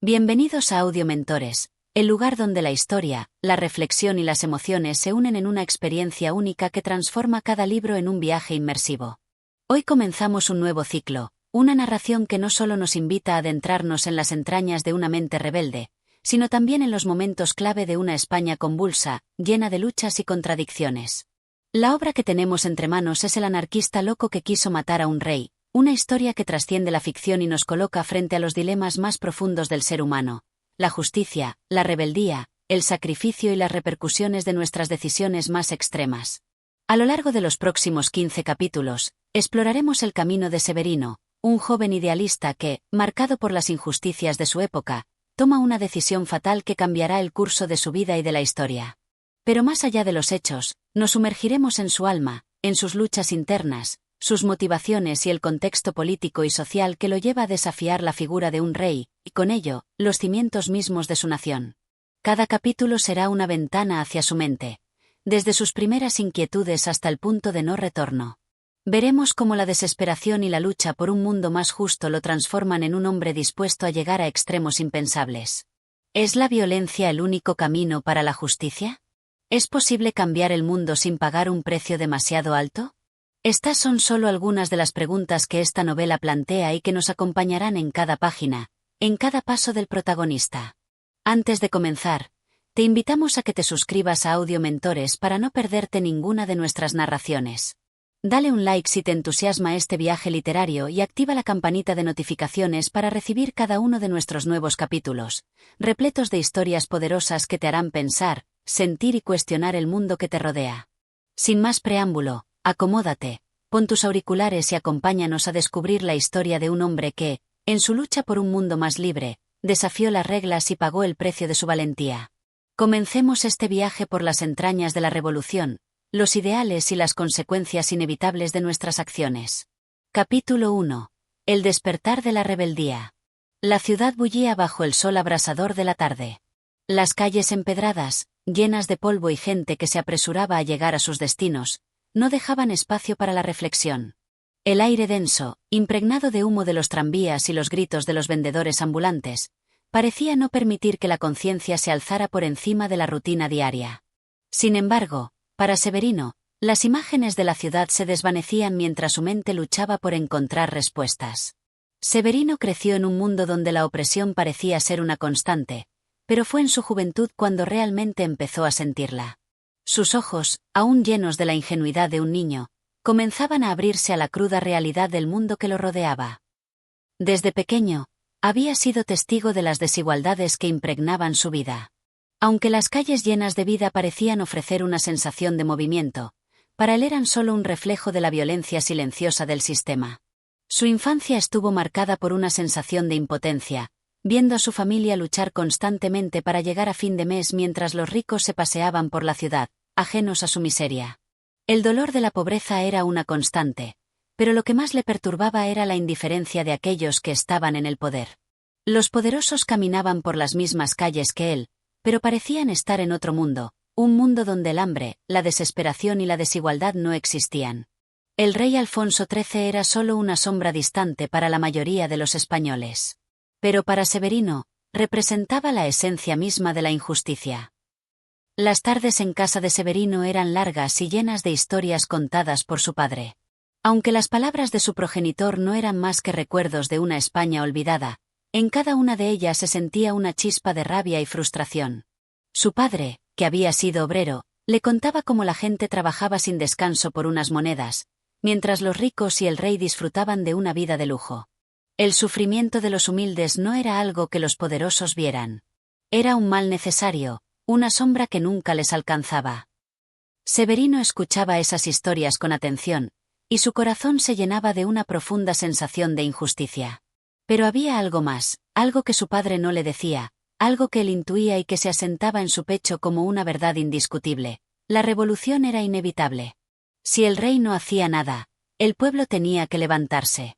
Bienvenidos a Audio Mentores, el lugar donde la historia, la reflexión y las emociones se unen en una experiencia única que transforma cada libro en un viaje inmersivo. Hoy comenzamos un nuevo ciclo, una narración que no solo nos invita a adentrarnos en las entrañas de una mente rebelde, sino también en los momentos clave de una España convulsa, llena de luchas y contradicciones. La obra que tenemos entre manos es El anarquista loco que quiso matar a un rey, una historia que trasciende la ficción y nos coloca frente a los dilemas más profundos del ser humano: la justicia, la rebeldía, el sacrificio y las repercusiones de nuestras decisiones más extremas. A lo largo de los próximos 15 capítulos, exploraremos el camino de Severino, un joven idealista que, marcado por las injusticias de su época, toma una decisión fatal que cambiará el curso de su vida y de la historia. Pero más allá de los hechos, nos sumergiremos en su alma, en sus luchas internas, sus motivaciones y el contexto político y social que lo lleva a desafiar la figura de un rey, y con ello, los cimientos mismos de su nación. Cada capítulo será una ventana hacia su mente, desde sus primeras inquietudes hasta el punto de no retorno. Veremos cómo la desesperación y la lucha por un mundo más justo lo transforman en un hombre dispuesto a llegar a extremos impensables. ¿Es la violencia el único camino para la justicia? ¿Es posible cambiar el mundo sin pagar un precio demasiado alto? Estas son solo algunas de las preguntas que esta novela plantea y que nos acompañarán en cada página, en cada paso del protagonista. Antes de comenzar, te invitamos a que te suscribas a Audio Mentores para no perderte ninguna de nuestras narraciones. Dale un like si te entusiasma este viaje literario y activa la campanita de notificaciones para recibir cada uno de nuestros nuevos capítulos, repletos de historias poderosas que te harán pensar, sentir y cuestionar el mundo que te rodea. Sin más preámbulo, acomódate, pon tus auriculares y acompáñanos a descubrir la historia de un hombre que, en su lucha por un mundo más libre, desafió las reglas y pagó el precio de su valentía. Comencemos este viaje por las entrañas de la revolución, los ideales y las consecuencias inevitables de nuestras acciones. Capítulo 1. El despertar de la rebeldía. La ciudad bullía bajo el sol abrasador de la tarde. Las calles empedradas, llenas de polvo y gente que se apresuraba a llegar a sus destinos, no dejaban espacio para la reflexión. El aire denso, impregnado de humo de los tranvías y los gritos de los vendedores ambulantes, parecía no permitir que la conciencia se alzara por encima de la rutina diaria. Sin embargo, para Severino, las imágenes de la ciudad se desvanecían mientras su mente luchaba por encontrar respuestas. Severino creció en un mundo donde la opresión parecía ser una constante, pero fue en su juventud cuando realmente empezó a sentirla. Sus ojos, aún llenos de la ingenuidad de un niño, comenzaban a abrirse a la cruda realidad del mundo que lo rodeaba. Desde pequeño, había sido testigo de las desigualdades que impregnaban su vida. Aunque las calles llenas de vida parecían ofrecer una sensación de movimiento, para él eran solo un reflejo de la violencia silenciosa del sistema. Su infancia estuvo marcada por una sensación de impotencia, viendo a su familia luchar constantemente para llegar a fin de mes mientras los ricos se paseaban por la ciudad, ajenos a su miseria. El dolor de la pobreza era una constante, pero lo que más le perturbaba era la indiferencia de aquellos que estaban en el poder. Los poderosos caminaban por las mismas calles que él, pero parecían estar en otro mundo, un mundo donde el hambre, la desesperación y la desigualdad no existían. El rey Alfonso XIII era solo una sombra distante para la mayoría de los españoles. Pero para Severino, representaba la esencia misma de la injusticia. Las tardes en casa de Severino eran largas y llenas de historias contadas por su padre. Aunque las palabras de su progenitor no eran más que recuerdos de una España olvidada, en cada una de ellas se sentía una chispa de rabia y frustración. Su padre, que había sido obrero, le contaba cómo la gente trabajaba sin descanso por unas monedas, mientras los ricos y el rey disfrutaban de una vida de lujo. El sufrimiento de los humildes no era algo que los poderosos vieran. Era un mal necesario, una sombra que nunca les alcanzaba. Severino escuchaba esas historias con atención, y su corazón se llenaba de una profunda sensación de injusticia. Pero había algo más, algo que su padre no le decía, algo que él intuía y que se asentaba en su pecho como una verdad indiscutible: la revolución era inevitable. Si el rey no hacía nada, el pueblo tenía que levantarse.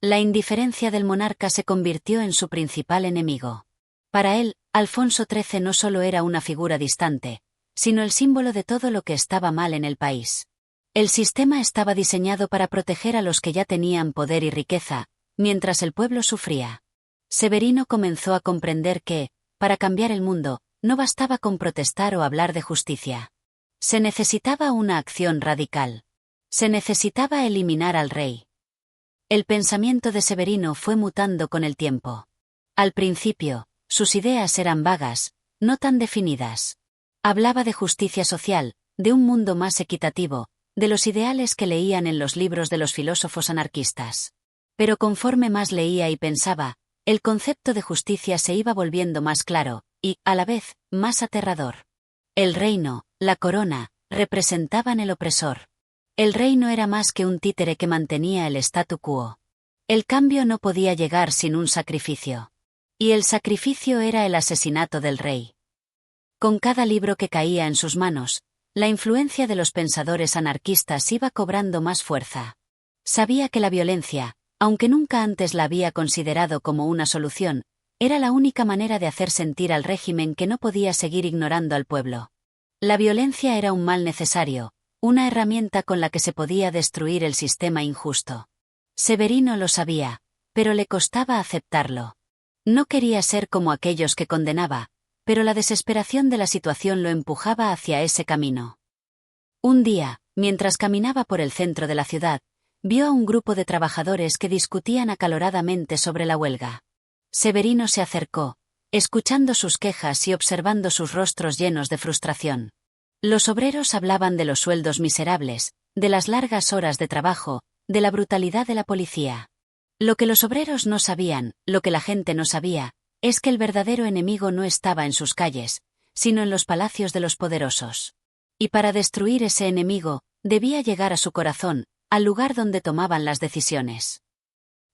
La indiferencia del monarca se convirtió en su principal enemigo. Para él, Alfonso XIII no solo era una figura distante, sino el símbolo de todo lo que estaba mal en el país. El sistema estaba diseñado para proteger a los que ya tenían poder y riqueza, mientras el pueblo sufría. Severino comenzó a comprender que, para cambiar el mundo, no bastaba con protestar o hablar de justicia. Se necesitaba una acción radical. Se necesitaba eliminar al rey. El pensamiento de Severino fue mutando con el tiempo. Al principio, sus ideas eran vagas, no tan definidas. Hablaba de justicia social, de un mundo más equitativo, de los ideales que leían en los libros de los filósofos anarquistas. Pero conforme más leía y pensaba, el concepto de justicia se iba volviendo más claro, y, a la vez, más aterrador. El reino, la corona, representaban el opresor. El reino era más que un títere que mantenía el statu quo. El cambio no podía llegar sin un sacrificio. Y el sacrificio era el asesinato del rey. Con cada libro que caía en sus manos, la influencia de los pensadores anarquistas iba cobrando más fuerza. Sabía que la violencia, aunque nunca antes la había considerado como una solución, era la única manera de hacer sentir al régimen que no podía seguir ignorando al pueblo. La violencia era un mal necesario, una herramienta con la que se podía destruir el sistema injusto. Severino lo sabía, pero le costaba aceptarlo. No quería ser como aquellos que condenaba, pero la desesperación de la situación lo empujaba hacia ese camino. Un día, mientras caminaba por el centro de la ciudad, vio a un grupo de trabajadores que discutían acaloradamente sobre la huelga. Severino se acercó, escuchando sus quejas y observando sus rostros llenos de frustración. Los obreros hablaban de los sueldos miserables, de las largas horas de trabajo, de la brutalidad de la policía. Lo que los obreros no sabían, lo que la gente no sabía, es que el verdadero enemigo no estaba en sus calles, sino en los palacios de los poderosos. Y para destruir ese enemigo, debía llegar a su corazón, al lugar donde tomaban las decisiones.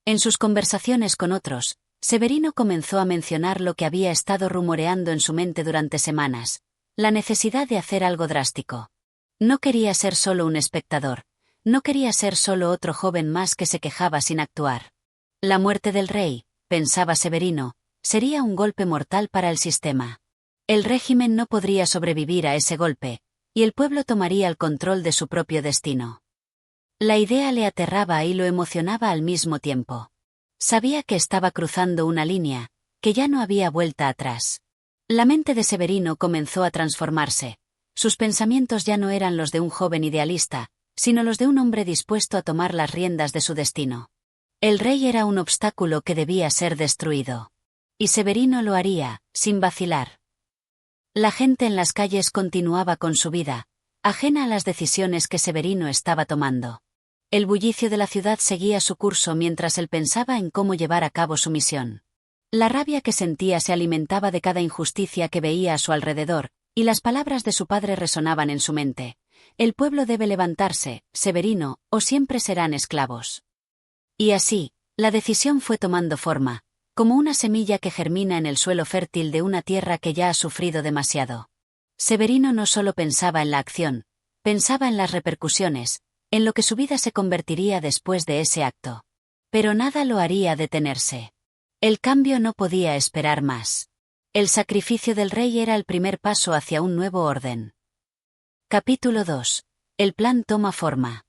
En sus conversaciones con otros, Severino comenzó a mencionar lo que había estado rumoreando en su mente durante semanas: la necesidad de hacer algo drástico. No quería ser solo un espectador, no quería ser solo otro joven más que se quejaba sin actuar. La muerte del rey, pensaba Severino, sería un golpe mortal para el sistema. El régimen no podría sobrevivir a ese golpe, y el pueblo tomaría el control de su propio destino. La idea le aterraba y lo emocionaba al mismo tiempo. Sabía que estaba cruzando una línea, que ya no había vuelta atrás. La mente de Severino comenzó a transformarse. Sus pensamientos ya no eran los de un joven idealista, sino los de un hombre dispuesto a tomar las riendas de su destino. El rey era un obstáculo que debía ser destruido. Y Severino lo haría, sin vacilar. La gente en las calles continuaba con su vida, ajena a las decisiones que Severino estaba tomando. El bullicio de la ciudad seguía su curso mientras él pensaba en cómo llevar a cabo su misión. La rabia que sentía se alimentaba de cada injusticia que veía a su alrededor, y las palabras de su padre resonaban en su mente: el pueblo debe levantarse, Severino, o siempre serán esclavos. Y así, la decisión fue tomando forma, como una semilla que germina en el suelo fértil de una tierra que ya ha sufrido demasiado. Severino no solo pensaba en la acción, pensaba en las repercusiones, en lo que su vida se convertiría después de ese acto. Pero nada lo haría detenerse. El cambio no podía esperar más. El sacrificio del rey era el primer paso hacia un nuevo orden. Capítulo 2. El plan toma forma.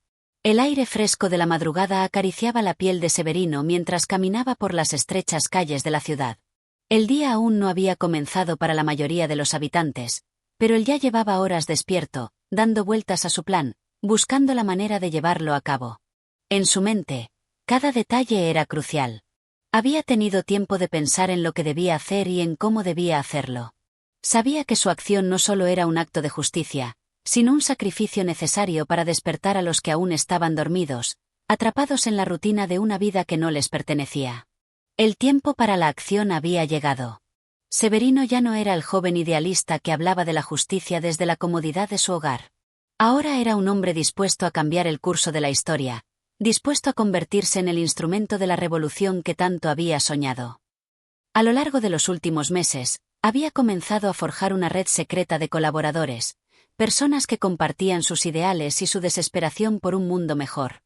El aire fresco de la madrugada acariciaba la piel de Severino mientras caminaba por las estrechas calles de la ciudad. El día aún no había comenzado para la mayoría de los habitantes, pero él ya llevaba horas despierto, dando vueltas a su plan, buscando la manera de llevarlo a cabo. En su mente, cada detalle era crucial. Había tenido tiempo de pensar en lo que debía hacer y en cómo debía hacerlo. Sabía que su acción no solo era un acto de justicia, sino un sacrificio necesario para despertar a los que aún estaban dormidos, atrapados en la rutina de una vida que no les pertenecía. El tiempo para la acción había llegado. Severino ya no era el joven idealista que hablaba de la justicia desde la comodidad de su hogar. Ahora era un hombre dispuesto a cambiar el curso de la historia, dispuesto a convertirse en el instrumento de la revolución que tanto había soñado. A lo largo de los últimos meses, había comenzado a forjar una red secreta de colaboradores, personas que compartían sus ideales y su desesperación por un mundo mejor.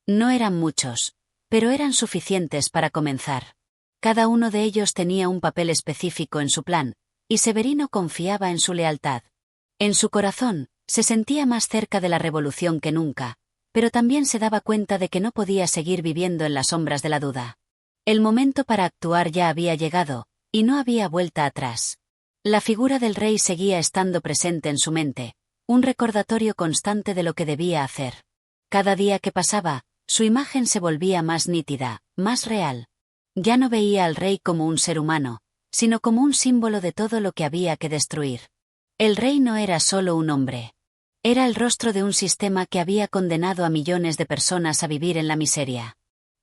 No eran muchos, pero eran suficientes para comenzar. Cada uno de ellos tenía un papel específico en su plan, y Severino confiaba en su lealtad. En su corazón, se sentía más cerca de la revolución que nunca, pero también se daba cuenta de que no podía seguir viviendo en las sombras de la duda. El momento para actuar ya había llegado, y no había vuelta atrás. La figura del rey seguía estando presente en su mente, un recordatorio constante de lo que debía hacer. Cada día que pasaba, su imagen se volvía más nítida, más real. Ya no veía al rey como un ser humano, sino como un símbolo de todo lo que había que destruir. El rey no era solo un hombre. Era el rostro de un sistema que había condenado a millones de personas a vivir en la miseria.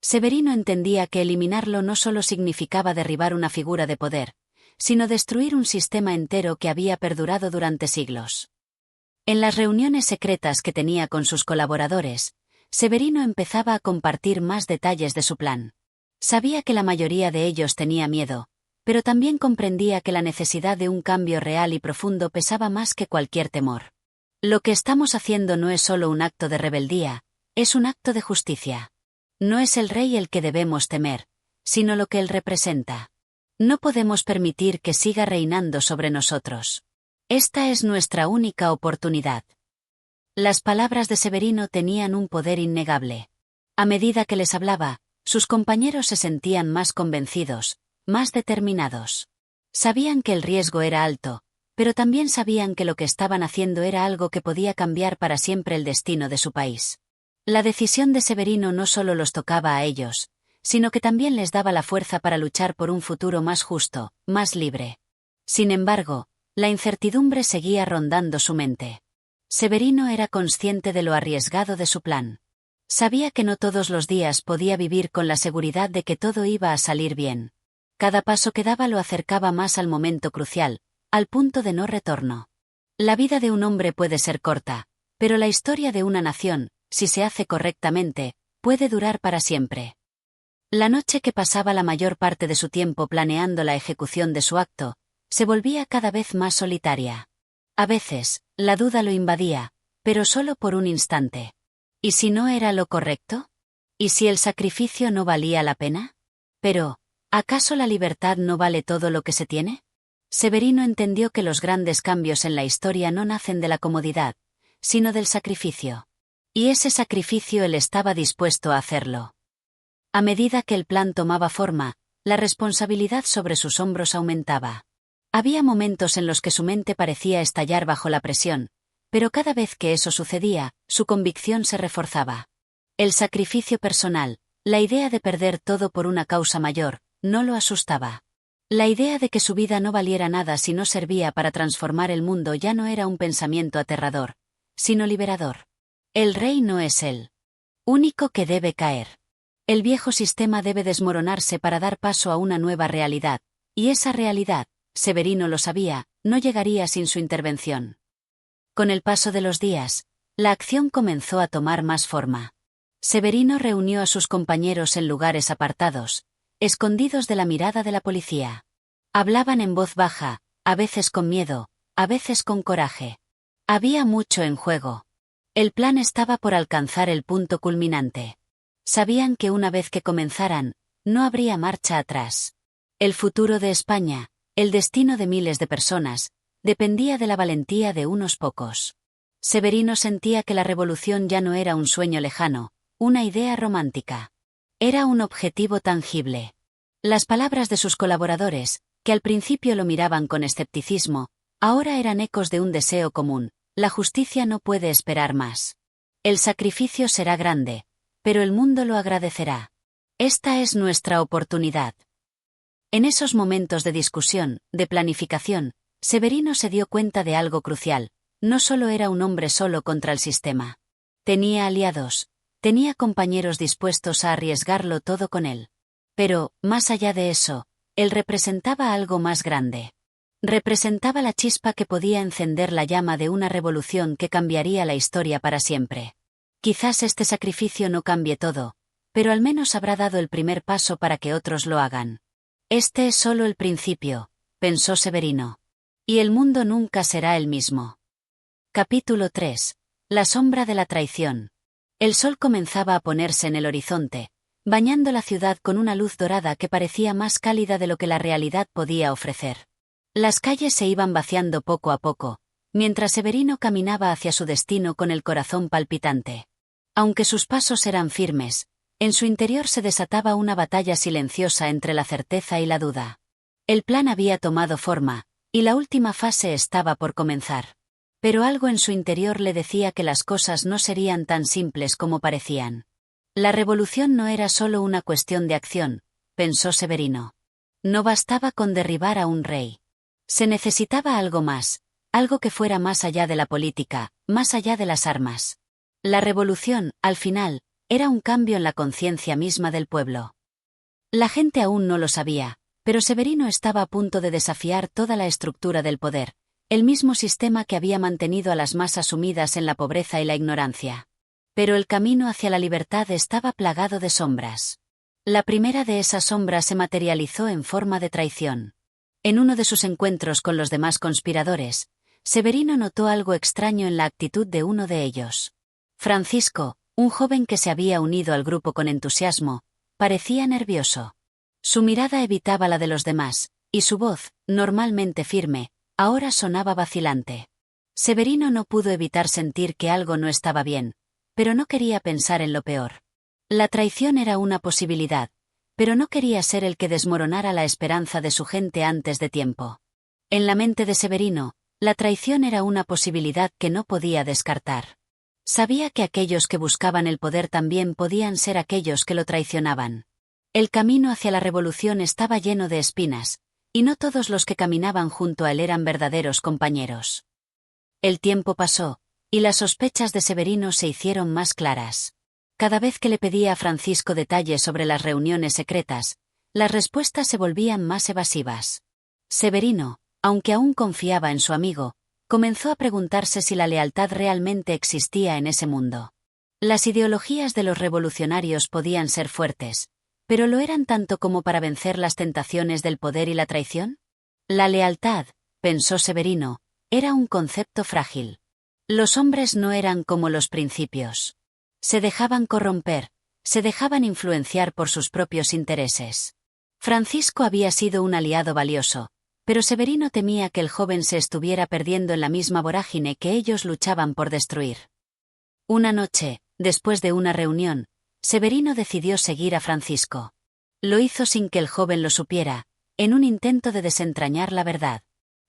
Severino entendía que eliminarlo no solo significaba derribar una figura de poder, sino destruir un sistema entero que había perdurado durante siglos. En las reuniones secretas que tenía con sus colaboradores, Severino empezaba a compartir más detalles de su plan. Sabía que la mayoría de ellos tenía miedo, pero también comprendía que la necesidad de un cambio real y profundo pesaba más que cualquier temor. Lo que estamos haciendo no es solo un acto de rebeldía, es un acto de justicia. No es el rey el que debemos temer, sino lo que él representa. No podemos permitir que siga reinando sobre nosotros. Esta es nuestra única oportunidad. Las palabras de Severino tenían un poder innegable. A medida que les hablaba, sus compañeros se sentían más convencidos, más determinados. Sabían que el riesgo era alto, pero también sabían que lo que estaban haciendo era algo que podía cambiar para siempre el destino de su país. La decisión de Severino no solo los tocaba a ellos, sino que también les daba la fuerza para luchar por un futuro más justo, más libre. Sin embargo, la incertidumbre seguía rondando su mente. Severino era consciente de lo arriesgado de su plan. Sabía que no todos los días podía vivir con la seguridad de que todo iba a salir bien. Cada paso que daba lo acercaba más al momento crucial, al punto de no retorno. La vida de un hombre puede ser corta, pero la historia de una nación, si se hace correctamente, puede durar para siempre. La noche que pasaba la mayor parte de su tiempo planeando la ejecución de su acto, se volvía cada vez más solitaria. A veces, la duda lo invadía, pero solo por un instante. ¿Y si no era lo correcto? ¿Y si el sacrificio no valía la pena? Pero, ¿acaso la libertad no vale todo lo que se tiene? Severino entendió que los grandes cambios en la historia no nacen de la comodidad, sino del sacrificio. Y ese sacrificio él estaba dispuesto a hacerlo. A medida que el plan tomaba forma, la responsabilidad sobre sus hombros aumentaba. Había momentos en los que su mente parecía estallar bajo la presión, pero cada vez que eso sucedía, su convicción se reforzaba. El sacrificio personal, la idea de perder todo por una causa mayor, no lo asustaba. La idea de que su vida no valiera nada si no servía para transformar el mundo ya no era un pensamiento aterrador, sino liberador. El rey no es el único que debe caer. El viejo sistema debe desmoronarse para dar paso a una nueva realidad, y esa realidad, Severino lo sabía, no llegaría sin su intervención. Con el paso de los días, la acción comenzó a tomar más forma. Severino reunió a sus compañeros en lugares apartados, escondidos de la mirada de la policía. Hablaban en voz baja, a veces con miedo, a veces con coraje. Había mucho en juego. El plan estaba por alcanzar el punto culminante. Sabían que una vez que comenzaran, no habría marcha atrás. El futuro de España, el destino de miles de personas, dependía de la valentía de unos pocos. Severino sentía que la revolución ya no era un sueño lejano, una idea romántica. Era un objetivo tangible. Las palabras de sus colaboradores, que al principio lo miraban con escepticismo, ahora eran ecos de un deseo común: la justicia no puede esperar más. El sacrificio será grande, pero el mundo lo agradecerá. Esta es nuestra oportunidad. En esos momentos de discusión, de planificación, Severino se dio cuenta de algo crucial: no solo era un hombre solo contra el sistema. Tenía aliados, tenía compañeros dispuestos a arriesgarlo todo con él. Pero, más allá de eso, él representaba algo más grande. Representaba la chispa que podía encender la llama de una revolución que cambiaría la historia para siempre. Quizás este sacrificio no cambie todo, pero al menos habrá dado el primer paso para que otros lo hagan. Este es solo el principio, pensó Severino. Y el mundo nunca será el mismo. Capítulo 3. La sombra de la traición. El sol comenzaba a ponerse en el horizonte, bañando la ciudad con una luz dorada que parecía más cálida de lo que la realidad podía ofrecer. Las calles se iban vaciando poco a poco, mientras Severino caminaba hacia su destino con el corazón palpitante. Aunque sus pasos eran firmes, En su interior se desataba una batalla silenciosa entre la certeza y la duda. El plan había tomado forma, y la última fase estaba por comenzar. Pero algo en su interior le decía que las cosas no serían tan simples como parecían. La revolución no era solo una cuestión de acción, pensó Severino. No bastaba con derribar a un rey. Se necesitaba algo más, algo que fuera más allá de la política, más allá de las armas. La revolución, al final, era un cambio en la conciencia misma del pueblo. La gente aún no lo sabía, pero Severino estaba a punto de desafiar toda la estructura del poder, el mismo sistema que había mantenido a las masas sumidas en la pobreza y la ignorancia. Pero el camino hacia la libertad estaba plagado de sombras. La primera de esas sombras se materializó en forma de traición. En uno de sus encuentros con los demás conspiradores, Severino notó algo extraño en la actitud de uno de ellos. Francisco, un joven que se había unido al grupo con entusiasmo, parecía nervioso. Su mirada evitaba la de los demás, y su voz, normalmente firme, ahora sonaba vacilante. Severino no pudo evitar sentir que algo no estaba bien, pero no quería pensar en lo peor. La traición era una posibilidad, pero no quería ser el que desmoronara la esperanza de su gente antes de tiempo. En la mente de Severino, la traición era una posibilidad que no podía descartar. Sabía que aquellos que buscaban el poder también podían ser aquellos que lo traicionaban. El camino hacia la revolución estaba lleno de espinas, y no todos los que caminaban junto a él eran verdaderos compañeros. El tiempo pasó, y las sospechas de Severino se hicieron más claras. Cada vez que le pedía a Francisco detalles sobre las reuniones secretas, las respuestas se volvían más evasivas. Severino, aunque aún confiaba en su amigo, comenzó a preguntarse si la lealtad realmente existía en ese mundo. Las ideologías de los revolucionarios podían ser fuertes, pero ¿lo eran tanto como para vencer las tentaciones del poder y la traición? La lealtad, pensó Severino, era un concepto frágil. Los hombres no eran como los principios. Se dejaban corromper, se dejaban influenciar por sus propios intereses. Francisco había sido un aliado valioso, pero Severino temía que el joven se estuviera perdiendo en la misma vorágine que ellos luchaban por destruir. Una noche, después de una reunión, Severino decidió seguir a Francisco. Lo hizo sin que el joven lo supiera, en un intento de desentrañar la verdad.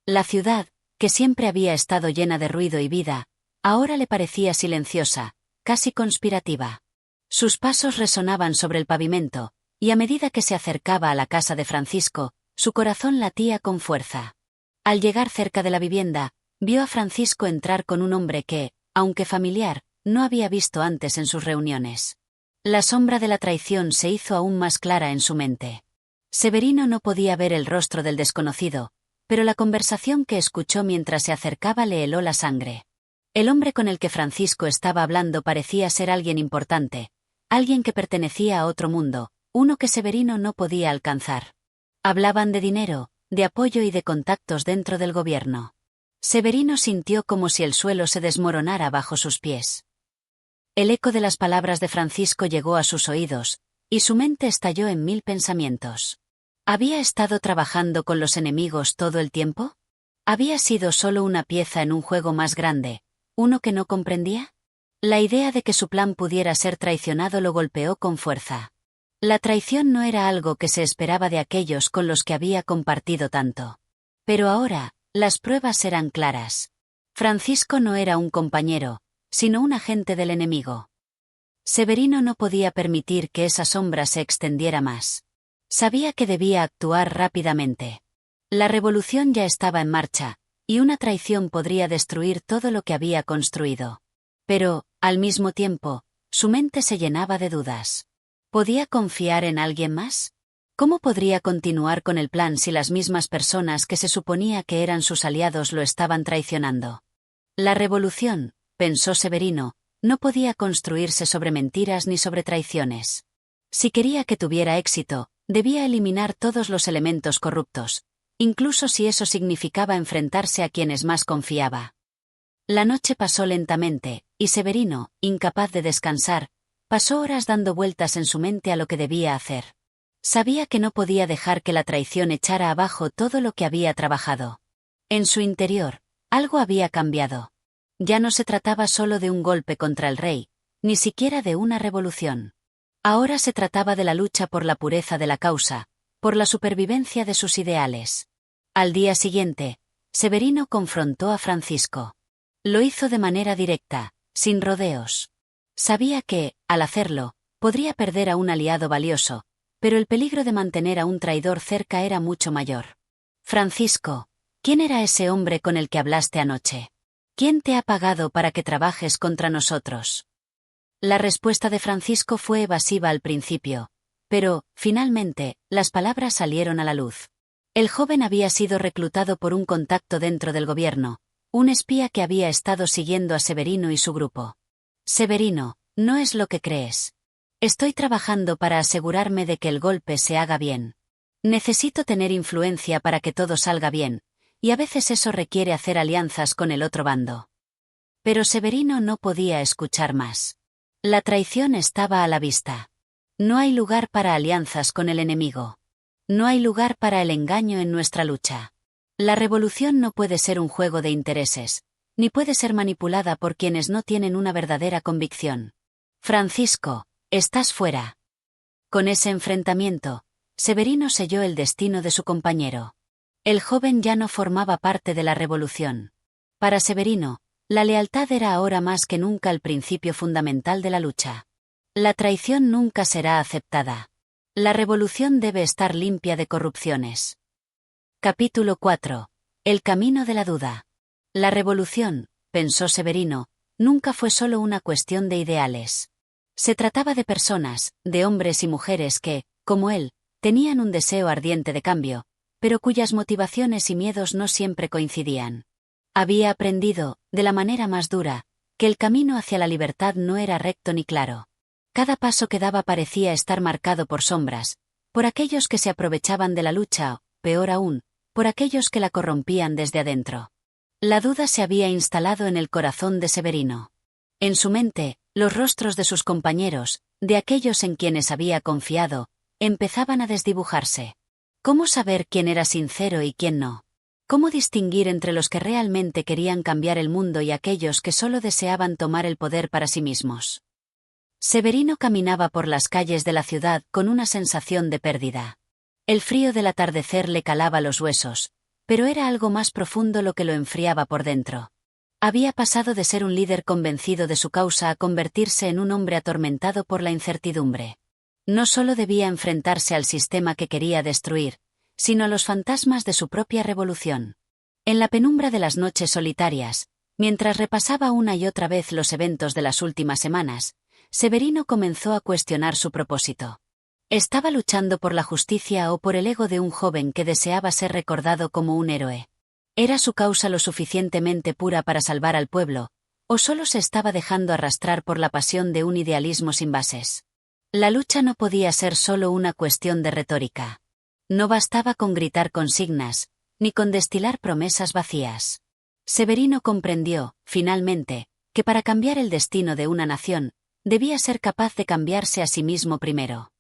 La ciudad, que siempre había estado llena de ruido y vida, ahora le parecía silenciosa, casi conspirativa. Sus pasos resonaban sobre el pavimento, y a medida que se acercaba a la casa de Francisco, su corazón latía con fuerza. Al llegar cerca de la vivienda, vio a Francisco entrar con un hombre que, aunque familiar, no había visto antes en sus reuniones. La sombra de la traición se hizo aún más clara en su mente. Severino no podía ver el rostro del desconocido, pero la conversación que escuchó mientras se acercaba le heló la sangre. El hombre con el que Francisco estaba hablando parecía ser alguien importante, alguien que pertenecía a otro mundo, uno que Severino no podía alcanzar. Hablaban de dinero, de apoyo y de contactos dentro del gobierno. Severino sintió como si el suelo se desmoronara bajo sus pies. El eco de las palabras de Francisco llegó a sus oídos, y su mente estalló en mil pensamientos. ¿Había estado trabajando con los enemigos todo el tiempo? ¿Había sido solo una pieza en un juego más grande, uno que no comprendía? La idea de que su plan pudiera ser traicionado lo golpeó con fuerza. La traición no era algo que se esperaba de aquellos con los que había compartido tanto. Pero ahora, las pruebas eran claras. Francisco no era un compañero, sino un agente del enemigo. Severino no podía permitir que esa sombra se extendiera más. Sabía que debía actuar rápidamente. La revolución ya estaba en marcha, y una traición podría destruir todo lo que había construido. Pero, al mismo tiempo, su mente se llenaba de dudas. ¿Podía confiar en alguien más? ¿Cómo podría continuar con el plan si las mismas personas que se suponía que eran sus aliados lo estaban traicionando? La revolución, pensó Severino, no podía construirse sobre mentiras ni sobre traiciones. Si quería que tuviera éxito, debía eliminar todos los elementos corruptos, incluso si eso significaba enfrentarse a quienes más confiaba. La noche pasó lentamente, y Severino, incapaz de descansar, pasó horas dando vueltas en su mente a lo que debía hacer. Sabía que no podía dejar que la traición echara abajo todo lo que había trabajado. En su interior, algo había cambiado. Ya no se trataba solo de un golpe contra el rey, ni siquiera de una revolución. Ahora se trataba de la lucha por la pureza de la causa, por la supervivencia de sus ideales. Al día siguiente, Severino confrontó a Francisco. Lo hizo de manera directa, sin rodeos. Sabía que, al hacerlo, podría perder a un aliado valioso, pero el peligro de mantener a un traidor cerca era mucho mayor. Francisco, ¿quién era ese hombre con el que hablaste anoche? ¿Quién te ha pagado para que trabajes contra nosotros? La respuesta de Francisco fue evasiva al principio, pero, finalmente, las palabras salieron a la luz. El joven había sido reclutado por un contacto dentro del gobierno, un espía que había estado siguiendo a Severino y su grupo. Severino, no es lo que crees. Estoy trabajando para asegurarme de que el golpe se haga bien. Necesito tener influencia para que todo salga bien, y a veces eso requiere hacer alianzas con el otro bando. Pero Severino no podía escuchar más. La traición estaba a la vista. No hay lugar para alianzas con el enemigo. No hay lugar para el engaño en nuestra lucha. La revolución no puede ser un juego de intereses, ni puede ser manipulada por quienes no tienen una verdadera convicción. Francisco, estás fuera. Con ese enfrentamiento, Severino selló el destino de su compañero. El joven ya no formaba parte de la revolución. Para Severino, la lealtad era ahora más que nunca el principio fundamental de la lucha. La traición nunca será aceptada. La revolución debe estar limpia de corrupciones. Capítulo 4. El camino de la duda. La revolución, pensó Severino, nunca fue solo una cuestión de ideales. Se trataba de personas, de hombres y mujeres que, como él, tenían un deseo ardiente de cambio, pero cuyas motivaciones y miedos no siempre coincidían. Había aprendido, de la manera más dura, que el camino hacia la libertad no era recto ni claro. Cada paso que daba parecía estar marcado por sombras, por aquellos que se aprovechaban de la lucha o, peor aún, por aquellos que la corrompían desde adentro. La duda se había instalado en el corazón de Severino. En su mente, los rostros de sus compañeros, de aquellos en quienes había confiado, empezaban a desdibujarse. ¿Cómo saber quién era sincero y quién no? ¿Cómo distinguir entre los que realmente querían cambiar el mundo y aquellos que solo deseaban tomar el poder para sí mismos? Severino caminaba por las calles de la ciudad con una sensación de pérdida. El frío del atardecer le calaba los huesos, pero era algo más profundo lo que lo enfriaba por dentro. Había pasado de ser un líder convencido de su causa a convertirse en un hombre atormentado por la incertidumbre. No solo debía enfrentarse al sistema que quería destruir, sino a los fantasmas de su propia revolución. En la penumbra de las noches solitarias, mientras repasaba una y otra vez los eventos de las últimas semanas, Severino comenzó a cuestionar su propósito. ¿Estaba luchando por la justicia o por el ego de un joven que deseaba ser recordado como un héroe? ¿Era su causa lo suficientemente pura para salvar al pueblo, o solo se estaba dejando arrastrar por la pasión de un idealismo sin bases? La lucha no podía ser solo una cuestión de retórica. No bastaba con gritar consignas, ni con destilar promesas vacías. Severino comprendió, finalmente, que para cambiar el destino de una nación, debía ser capaz de cambiarse a sí mismo primero.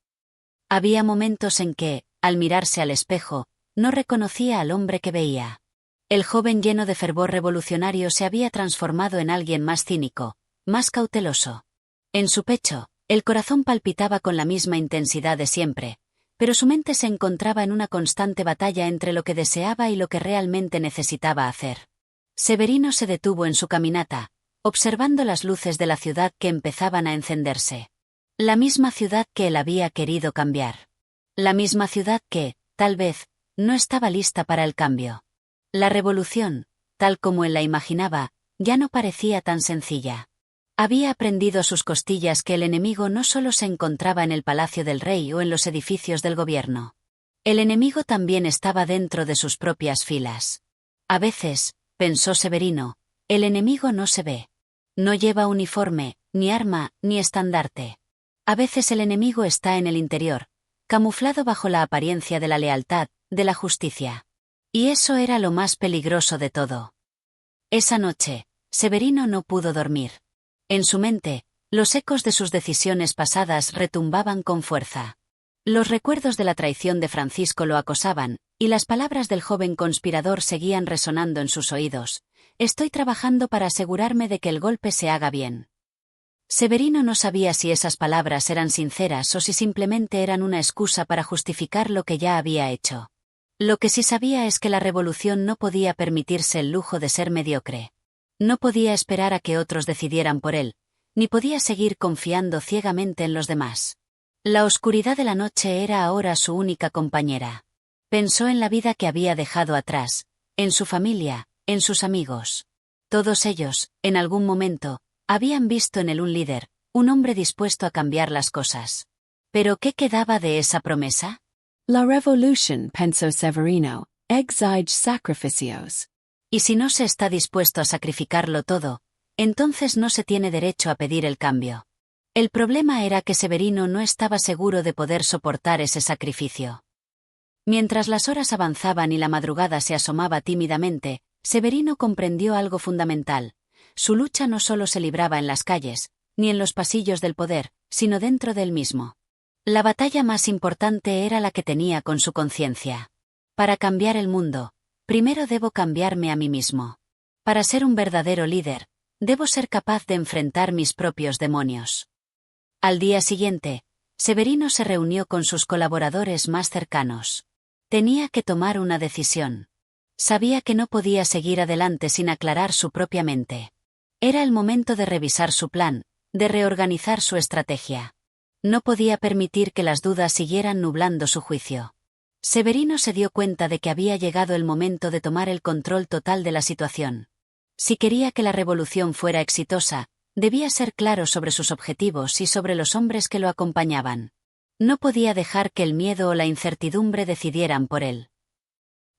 Había momentos en que, al mirarse al espejo, no reconocía al hombre que veía. El joven lleno de fervor revolucionario se había transformado en alguien más cínico, más cauteloso. En su pecho, el corazón palpitaba con la misma intensidad de siempre, pero su mente se encontraba en una constante batalla entre lo que deseaba y lo que realmente necesitaba hacer. Severino se detuvo en su caminata, observando las luces de la ciudad que empezaban a encenderse. La misma ciudad que él había querido cambiar. La misma ciudad que, tal vez, no estaba lista para el cambio. La revolución, tal como él la imaginaba, ya no parecía tan sencilla. Había aprendido a sus costillas que el enemigo no solo se encontraba en el palacio del rey o en los edificios del gobierno. El enemigo también estaba dentro de sus propias filas. A veces, pensó Severino, el enemigo no se ve. No lleva uniforme, ni arma, ni estandarte. A veces el enemigo está en el interior, camuflado bajo la apariencia de la lealtad, de la justicia. Y eso era lo más peligroso de todo. Esa noche, Severino no pudo dormir. En su mente, los ecos de sus decisiones pasadas retumbaban con fuerza. Los recuerdos de la traición de Francisco lo acosaban, y las palabras del joven conspirador seguían resonando en sus oídos. Estoy trabajando para asegurarme de que el golpe se haga bien. Severino no sabía si esas palabras eran sinceras o si simplemente eran una excusa para justificar lo que ya había hecho. Lo que sí sabía es que la revolución no podía permitirse el lujo de ser mediocre. No podía esperar a que otros decidieran por él, ni podía seguir confiando ciegamente en los demás. La oscuridad de la noche era ahora su única compañera. Pensó en la vida que había dejado atrás, en su familia, en sus amigos. Todos ellos, en algún momento, habían visto en él un líder, un hombre dispuesto a cambiar las cosas. ¿Pero qué quedaba de esa promesa? La revolución, pensó Severino, exige sacrificios. Y si no se está dispuesto a sacrificarlo todo, entonces no se tiene derecho a pedir el cambio. El problema era que Severino no estaba seguro de poder soportar ese sacrificio. Mientras las horas avanzaban y la madrugada se asomaba tímidamente, Severino comprendió algo fundamental. Su lucha no solo se libraba en las calles, ni en los pasillos del poder, sino dentro de él mismo. La batalla más importante era la que tenía con su conciencia. Para cambiar el mundo, primero debo cambiarme a mí mismo. Para ser un verdadero líder, debo ser capaz de enfrentar mis propios demonios. Al día siguiente, Severino se reunió con sus colaboradores más cercanos. Tenía que tomar una decisión. Sabía que no podía seguir adelante sin aclarar su propia mente. Era el momento de revisar su plan, de reorganizar su estrategia. No podía permitir que las dudas siguieran nublando su juicio. Severino se dio cuenta de que había llegado el momento de tomar el control total de la situación. Si quería que la revolución fuera exitosa, debía ser claro sobre sus objetivos y sobre los hombres que lo acompañaban. No podía dejar que el miedo o la incertidumbre decidieran por él.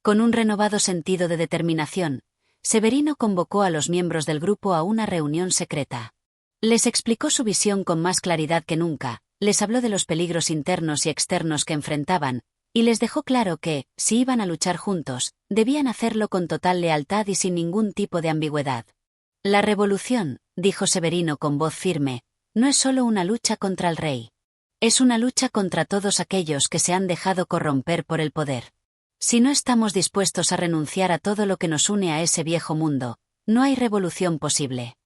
Con un renovado sentido de determinación, Severino convocó a los miembros del grupo a una reunión secreta. Les explicó su visión con más claridad que nunca, les habló de los peligros internos y externos que enfrentaban, y les dejó claro que, si iban a luchar juntos, debían hacerlo con total lealtad y sin ningún tipo de ambigüedad. La revolución, dijo Severino con voz firme, no es solo una lucha contra el rey. Es una lucha contra todos aquellos que se han dejado corromper por el poder. Si no estamos dispuestos a renunciar a todo lo que nos une a ese viejo mundo, no hay revolución posible.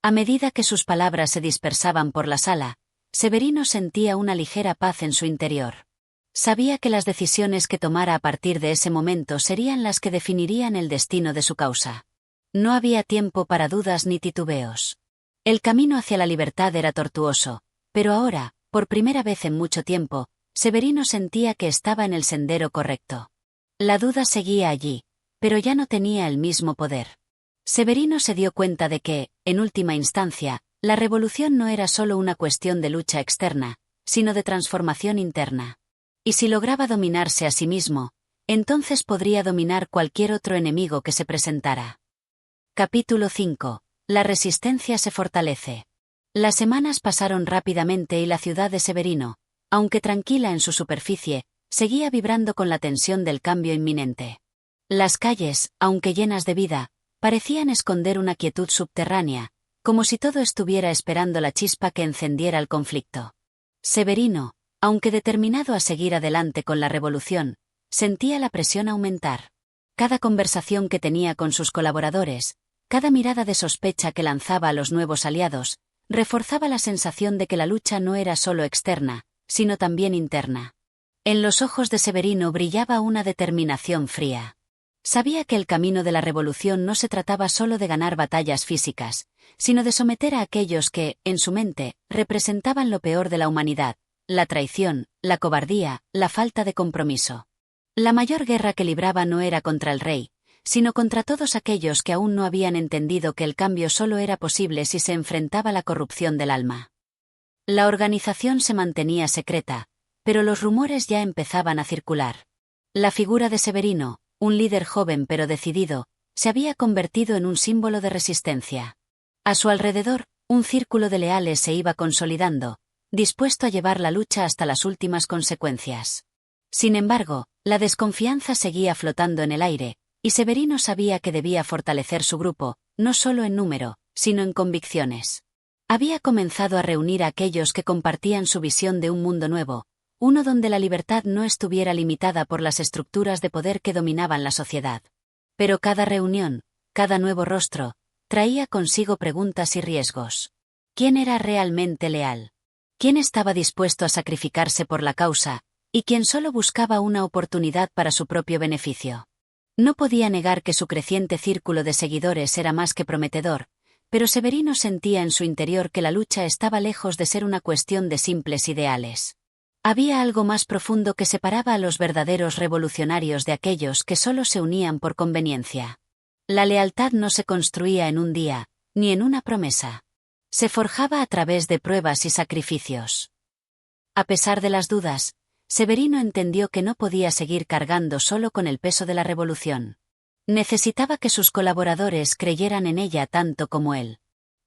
A medida que sus palabras se dispersaban por la sala, Severino sentía una ligera paz en su interior. Sabía que las decisiones que tomara a partir de ese momento serían las que definirían el destino de su causa. No había tiempo para dudas ni titubeos. El camino hacia la libertad era tortuoso, pero ahora, por primera vez en mucho tiempo, Severino sentía que estaba en el sendero correcto. La duda seguía allí, pero ya no tenía el mismo poder. Severino se dio cuenta de que, en última instancia, la revolución no era solo una cuestión de lucha externa, sino de transformación interna. Y si lograba dominarse a sí mismo, entonces podría dominar cualquier otro enemigo que se presentara. Capítulo 5. La resistencia se fortalece. Las semanas pasaron rápidamente y la ciudad de Severino, aunque tranquila en su superficie, seguía vibrando con la tensión del cambio inminente. Las calles, aunque llenas de vida, parecían esconder una quietud subterránea, como si todo estuviera esperando la chispa que encendiera el conflicto. Severino, aunque determinado a seguir adelante con la revolución, sentía la presión aumentar. Cada conversación que tenía con sus colaboradores, cada mirada de sospecha que lanzaba a los nuevos aliados, reforzaba la sensación de que la lucha no era solo externa, sino también interna. En los ojos de Severino brillaba una determinación fría. Sabía que el camino de la revolución no se trataba solo de ganar batallas físicas, sino de someter a aquellos que, en su mente, representaban lo peor de la humanidad, la traición, la cobardía, la falta de compromiso. La mayor guerra que libraba no era contra el rey, sino contra todos aquellos que aún no habían entendido que el cambio solo era posible si se enfrentaba a la corrupción del alma. La organización se mantenía secreta, pero los rumores ya empezaban a circular. La figura de Severino, un líder joven pero decidido, se había convertido en un símbolo de resistencia. A su alrededor, un círculo de leales se iba consolidando, dispuesto a llevar la lucha hasta las últimas consecuencias. Sin embargo, la desconfianza seguía flotando en el aire, y Severino sabía que debía fortalecer su grupo, no solo en número, sino en convicciones. Había comenzado a reunir a aquellos que compartían su visión de un mundo nuevo, uno donde la libertad no estuviera limitada por las estructuras de poder que dominaban la sociedad. Pero cada reunión, cada nuevo rostro, traía consigo preguntas y riesgos. ¿Quién era realmente leal? ¿Quién estaba dispuesto a sacrificarse por la causa, y quién solo buscaba una oportunidad para su propio beneficio? No podía negar que su creciente círculo de seguidores era más que prometedor, pero Severino sentía en su interior que la lucha estaba lejos de ser una cuestión de simples ideales. Había algo más profundo que separaba a los verdaderos revolucionarios de aquellos que solo se unían por conveniencia. La lealtad no se construía en un día, ni en una promesa. Se forjaba a través de pruebas y sacrificios. A pesar de las dudas, Severino entendió que no podía seguir cargando solo con el peso de la revolución. Necesitaba que sus colaboradores creyeran en ella tanto como él.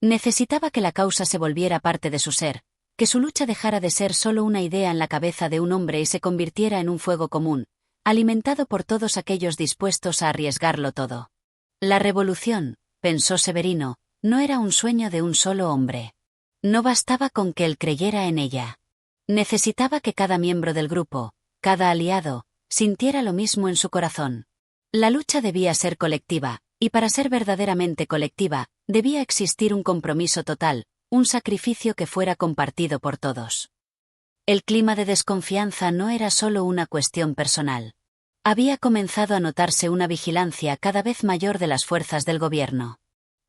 Necesitaba que la causa se volviera parte de su ser, que su lucha dejara de ser solo una idea en la cabeza de un hombre y se convirtiera en un fuego común, alimentado por todos aquellos dispuestos a arriesgarlo todo. La revolución, pensó Severino, no era un sueño de un solo hombre. No bastaba con que él creyera en ella. Necesitaba que cada miembro del grupo, cada aliado, sintiera lo mismo en su corazón. La lucha debía ser colectiva, y para ser verdaderamente colectiva, debía existir un compromiso total, un sacrificio que fuera compartido por todos. El clima de desconfianza no era solo una cuestión personal. Había comenzado a notarse una vigilancia cada vez mayor de las fuerzas del gobierno.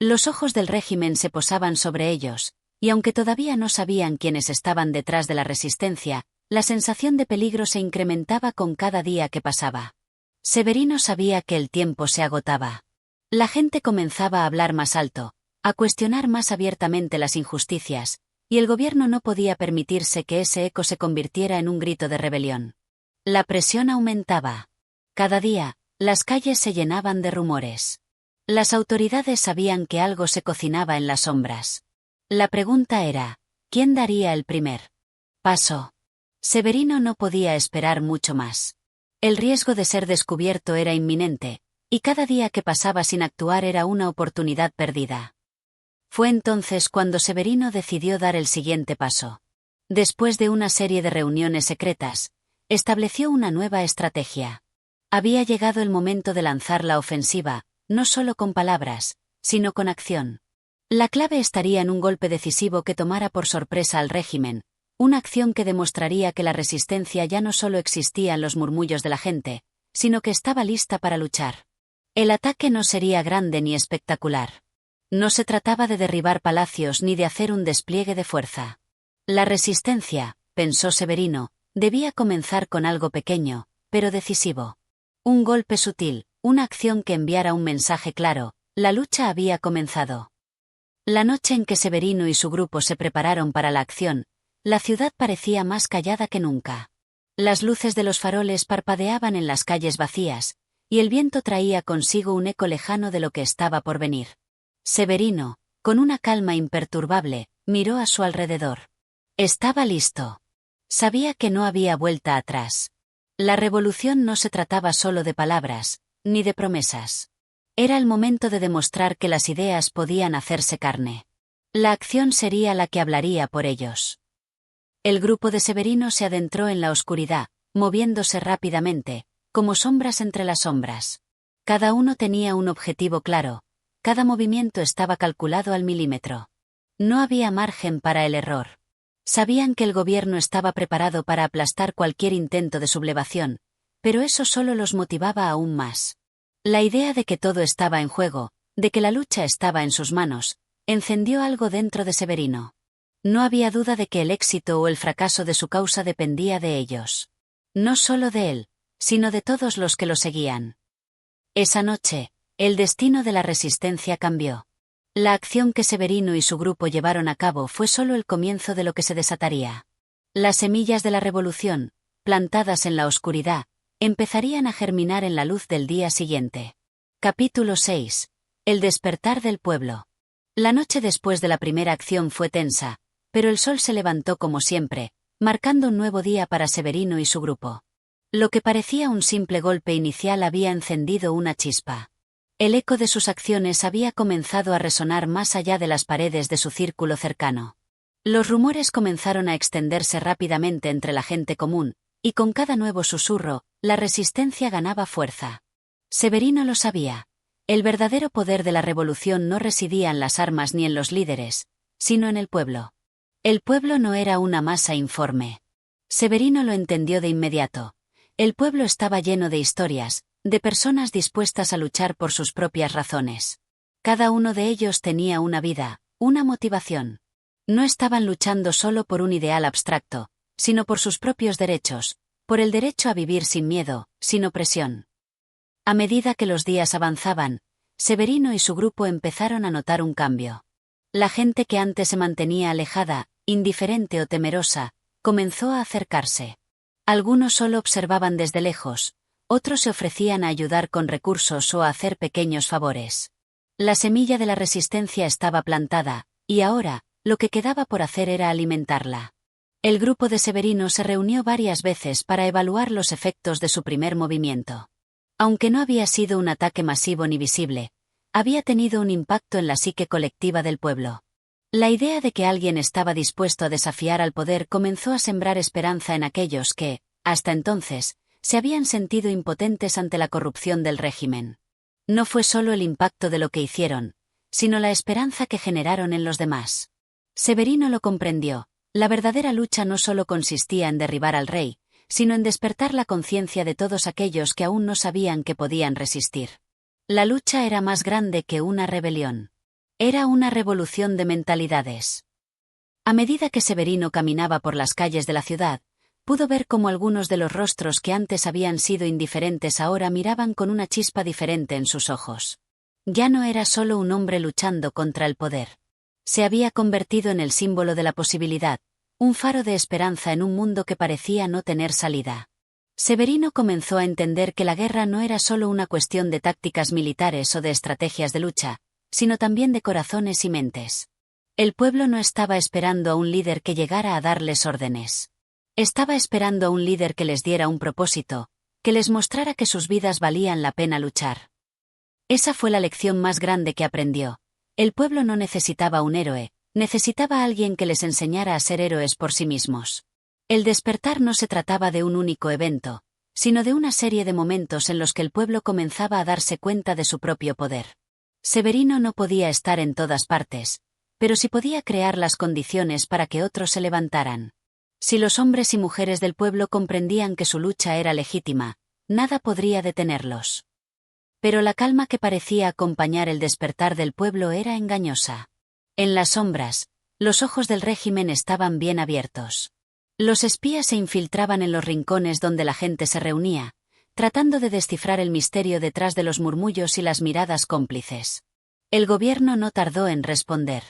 Los ojos del régimen se posaban sobre ellos, y aunque todavía no sabían quiénes estaban detrás de la resistencia, la sensación de peligro se incrementaba con cada día que pasaba. Severino sabía que el tiempo se agotaba. La gente comenzaba a hablar más alto, a cuestionar más abiertamente las injusticias, y el gobierno no podía permitirse que ese eco se convirtiera en un grito de rebelión. La presión aumentaba. Cada día, las calles se llenaban de rumores. Las autoridades sabían que algo se cocinaba en las sombras. La pregunta era, ¿quién daría el primer paso? Severino no podía esperar mucho más. El riesgo de ser descubierto era inminente, y cada día que pasaba sin actuar era una oportunidad perdida. Fue entonces cuando Severino decidió dar el siguiente paso. Después de una serie de reuniones secretas, estableció una nueva estrategia. Había llegado el momento de lanzar la ofensiva, no solo con palabras, sino con acción. La clave estaría en un golpe decisivo que tomara por sorpresa al régimen, una acción que demostraría que la resistencia ya no solo existía en los murmullos de la gente, sino que estaba lista para luchar. El ataque no sería grande ni espectacular. No se trataba de derribar palacios ni de hacer un despliegue de fuerza. La resistencia, pensó Severino, debía comenzar con algo pequeño, pero decisivo. Un golpe sutil, una acción que enviara un mensaje claro: la lucha había comenzado. La noche en que Severino y su grupo se prepararon para la acción, la ciudad parecía más callada que nunca. Las luces de los faroles parpadeaban en las calles vacías, y el viento traía consigo un eco lejano de lo que estaba por venir. Severino, con una calma imperturbable, miró a su alrededor. Estaba listo. Sabía que no había vuelta atrás. La revolución no se trataba solo de palabras, ni de promesas. Era el momento de demostrar que las ideas podían hacerse carne. La acción sería la que hablaría por ellos. El grupo de Severino se adentró en la oscuridad, moviéndose rápidamente, como sombras entre las sombras. Cada uno tenía un objetivo claro, cada movimiento estaba calculado al milímetro. No había margen para el error. Sabían que el gobierno estaba preparado para aplastar cualquier intento de sublevación, pero eso solo los motivaba aún más. La idea de que todo estaba en juego, de que la lucha estaba en sus manos, encendió algo dentro de Severino. No había duda de que el éxito o el fracaso de su causa dependía de ellos. No solo de él, sino de todos los que lo seguían. Esa noche, el destino de la resistencia cambió. La acción que Severino y su grupo llevaron a cabo fue solo el comienzo de lo que se desataría. Las semillas de la revolución, plantadas en la oscuridad, empezarían a germinar en la luz del día siguiente. Capítulo 6. El despertar del pueblo. La noche después de la primera acción fue tensa, pero el sol se levantó como siempre, marcando un nuevo día para Severino y su grupo. Lo que parecía un simple golpe inicial había encendido una chispa. El eco de sus acciones había comenzado a resonar más allá de las paredes de su círculo cercano. Los rumores comenzaron a extenderse rápidamente entre la gente común, y con cada nuevo susurro, la resistencia ganaba fuerza. Severino lo sabía. El verdadero poder de la revolución no residía en las armas ni en los líderes, sino en el pueblo. El pueblo no era una masa informe. Severino lo entendió de inmediato. El pueblo estaba lleno de historias, de personas dispuestas a luchar por sus propias razones. Cada uno de ellos tenía una vida, una motivación. No estaban luchando solo por un ideal abstracto, sino por sus propios derechos, por el derecho a vivir sin miedo, sin opresión. A medida que los días avanzaban, Severino y su grupo empezaron a notar un cambio. La gente que antes se mantenía alejada, indiferente o temerosa, comenzó a acercarse. Algunos solo observaban desde lejos, otros se ofrecían a ayudar con recursos o a hacer pequeños favores. La semilla de la resistencia estaba plantada, y ahora, lo que quedaba por hacer era alimentarla. El grupo de Severino se reunió varias veces para evaluar los efectos de su primer movimiento. Aunque no había sido un ataque masivo ni visible, había tenido un impacto en la psique colectiva del pueblo. La idea de que alguien estaba dispuesto a desafiar al poder comenzó a sembrar esperanza en aquellos que, hasta entonces, se habían sentido impotentes ante la corrupción del régimen. No fue solo el impacto de lo que hicieron, sino la esperanza que generaron en los demás. Severino lo comprendió. La verdadera lucha no solo consistía en derribar al rey, sino en despertar la conciencia de todos aquellos que aún no sabían que podían resistir. La lucha era más grande que una rebelión. Era una revolución de mentalidades. A medida que Severino caminaba por las calles de la ciudad, pudo ver cómo algunos de los rostros que antes habían sido indiferentes ahora miraban con una chispa diferente en sus ojos. Ya no era solo un hombre luchando contra el poder. Se había convertido en el símbolo de la posibilidad, un faro de esperanza en un mundo que parecía no tener salida. Severino comenzó a entender que la guerra no era solo una cuestión de tácticas militares o de estrategias de lucha, sino también de corazones y mentes. El pueblo no estaba esperando a un líder que llegara a darles órdenes. Estaba esperando a un líder que les diera un propósito, que les mostrara que sus vidas valían la pena luchar. Esa fue la lección más grande que aprendió. El pueblo no necesitaba un héroe, necesitaba a alguien que les enseñara a ser héroes por sí mismos. El despertar no se trataba de un único evento, sino de una serie de momentos en los que el pueblo comenzaba a darse cuenta de su propio poder. Severino no podía estar en todas partes, pero sí podía crear las condiciones para que otros se levantaran. Si los hombres y mujeres del pueblo comprendían que su lucha era legítima, nada podría detenerlos. Pero la calma que parecía acompañar el despertar del pueblo era engañosa. En las sombras, los ojos del régimen estaban bien abiertos. Los espías se infiltraban en los rincones donde la gente se reunía, tratando de descifrar el misterio detrás de los murmullos y las miradas cómplices. El gobierno no tardó en responder.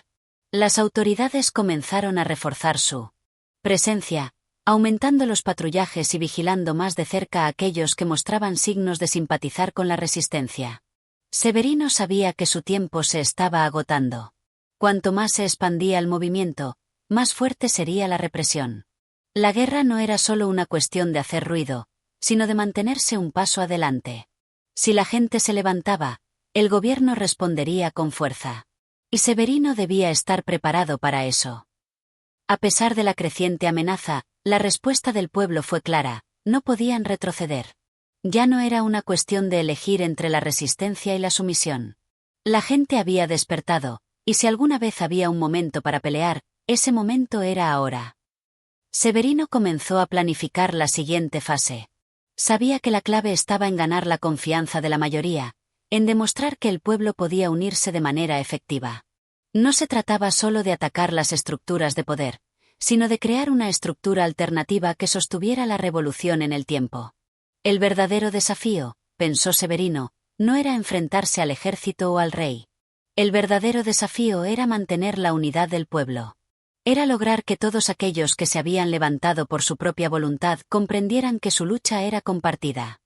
Las autoridades comenzaron a reforzar su presencia, aumentando los patrullajes y vigilando más de cerca a aquellos que mostraban signos de simpatizar con la resistencia. Severino sabía que su tiempo se estaba agotando. Cuanto más se expandía el movimiento, más fuerte sería la represión. La guerra no era solo una cuestión de hacer ruido, sino de mantenerse un paso adelante. Si la gente se levantaba, el gobierno respondería con fuerza. Y Severino debía estar preparado para eso. A pesar de la creciente amenaza, la respuesta del pueblo fue clara: no podían retroceder. Ya no era una cuestión de elegir entre la resistencia y la sumisión. La gente había despertado, y si alguna vez había un momento para pelear, ese momento era ahora. Severino comenzó a planificar la siguiente fase. Sabía que la clave estaba en ganar la confianza de la mayoría, en demostrar que el pueblo podía unirse de manera efectiva. No se trataba solo de atacar las estructuras de poder, sino de crear una estructura alternativa que sostuviera la revolución en el tiempo. El verdadero desafío, pensó Severino, no era enfrentarse al ejército o al rey. El verdadero desafío era mantener la unidad del pueblo. Era lograr que todos aquellos que se habían levantado por su propia voluntad comprendieran que su lucha era compartida.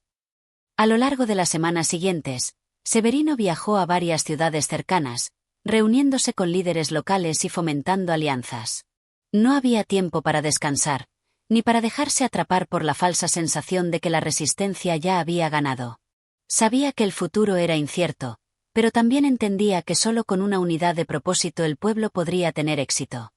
A lo largo de las semanas siguientes, Severino viajó a varias ciudades cercanas, reuniéndose con líderes locales y fomentando alianzas. No había tiempo para descansar, ni para dejarse atrapar por la falsa sensación de que la resistencia ya había ganado. Sabía que el futuro era incierto, pero también entendía que solo con una unidad de propósito el pueblo podría tener éxito.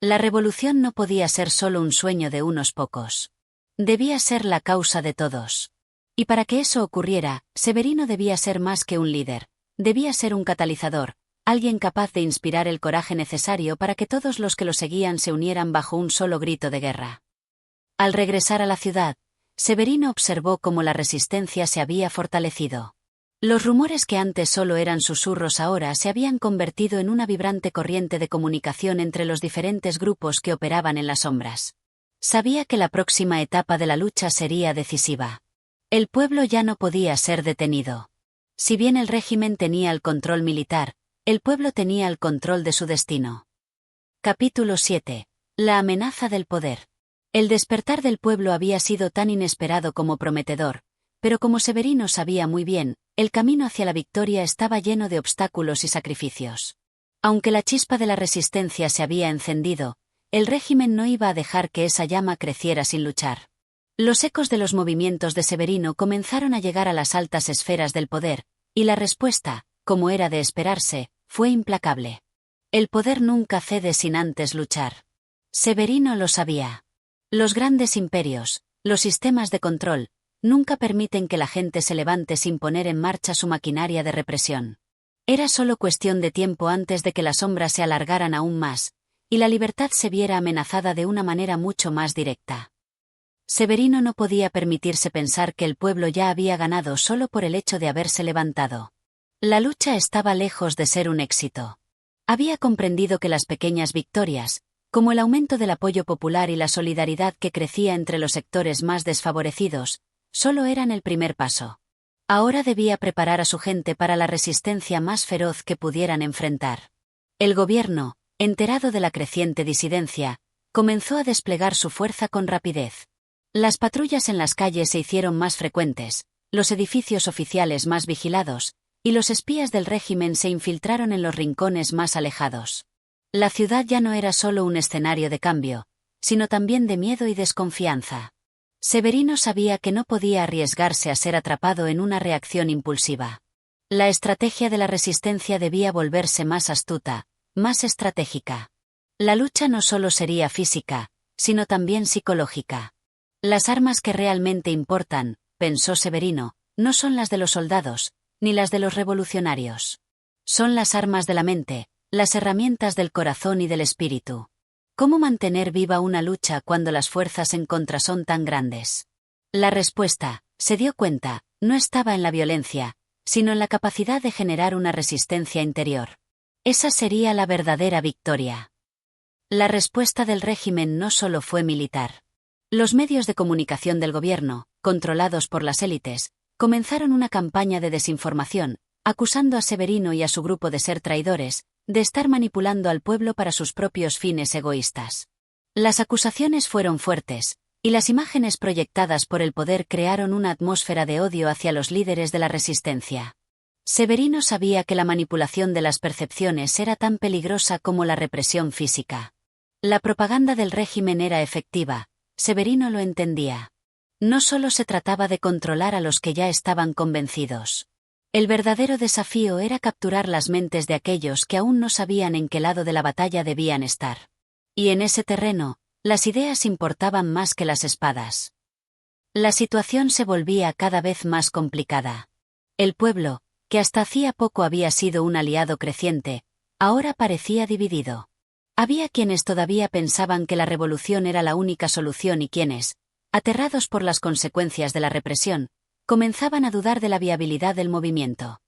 La revolución no podía ser solo un sueño de unos pocos. Debía ser la causa de todos. Y para que eso ocurriera, Severino debía ser más que un líder, debía ser un catalizador, alguien capaz de inspirar el coraje necesario para que todos los que lo seguían se unieran bajo un solo grito de guerra. Al regresar a la ciudad, Severino observó cómo la resistencia se había fortalecido. Los rumores que antes solo eran susurros ahora se habían convertido en una vibrante corriente de comunicación entre los diferentes grupos que operaban en las sombras. Sabía que la próxima etapa de la lucha sería decisiva. El pueblo ya no podía ser detenido. Si bien el régimen tenía el control militar, el pueblo tenía el control de su destino. Capítulo 7. La amenaza del poder. El despertar del pueblo había sido tan inesperado como prometedor, pero como Severino sabía muy bien, el camino hacia la victoria estaba lleno de obstáculos y sacrificios. Aunque la chispa de la resistencia se había encendido, el régimen no iba a dejar que esa llama creciera sin luchar. Los ecos de los movimientos de Severino comenzaron a llegar a las altas esferas del poder, y la respuesta, como era de esperarse, fue implacable. El poder nunca cede sin antes luchar. Severino lo sabía. Los grandes imperios, los sistemas de control, nunca permiten que la gente se levante sin poner en marcha su maquinaria de represión. Era solo cuestión de tiempo antes de que las sombras se alargaran aún más, y la libertad se viera amenazada de una manera mucho más directa. Severino no podía permitirse pensar que el pueblo ya había ganado solo por el hecho de haberse levantado. La lucha estaba lejos de ser un éxito. Había comprendido que las pequeñas victorias, como el aumento del apoyo popular y la solidaridad que crecía entre los sectores más desfavorecidos, solo eran el primer paso. Ahora debía preparar a su gente para la resistencia más feroz que pudieran enfrentar. El gobierno, enterado de la creciente disidencia, comenzó a desplegar su fuerza con rapidez. Las patrullas en las calles se hicieron más frecuentes, los edificios oficiales más vigilados, y los espías del régimen se infiltraron en los rincones más alejados. La ciudad ya no era solo un escenario de cambio, sino también de miedo y desconfianza. Severino sabía que no podía arriesgarse a ser atrapado en una reacción impulsiva. La estrategia de la resistencia debía volverse más astuta, más estratégica. La lucha no solo sería física, sino también psicológica. Las armas que realmente importan, pensó Severino, no son las de los soldados, ni las de los revolucionarios. Son las armas de la mente, las herramientas del corazón y del espíritu. ¿Cómo mantener viva una lucha cuando las fuerzas en contra son tan grandes? La respuesta, se dio cuenta, no estaba en la violencia, sino en la capacidad de generar una resistencia interior. Esa sería la verdadera victoria. La respuesta del régimen no solo fue militar. Los medios de comunicación del gobierno, controlados por las élites, comenzaron una campaña de desinformación, acusando a Severino y a su grupo de ser traidores, de estar manipulando al pueblo para sus propios fines egoístas. Las acusaciones fueron fuertes, y las imágenes proyectadas por el poder crearon una atmósfera de odio hacia los líderes de la resistencia. Severino sabía que la manipulación de las percepciones era tan peligrosa como la represión física. La propaganda del régimen era efectiva, Severino lo entendía. No solo se trataba de controlar a los que ya estaban convencidos. El verdadero desafío era capturar las mentes de aquellos que aún no sabían en qué lado de la batalla debían estar. Y en ese terreno, las ideas importaban más que las espadas. La situación se volvía cada vez más complicada. El pueblo, que hasta hacía poco había sido un aliado creciente, ahora parecía dividido. Había quienes todavía pensaban que la revolución era la única solución y quienes, aterrados por las consecuencias de la represión, comenzaban a dudar de la viabilidad del movimiento.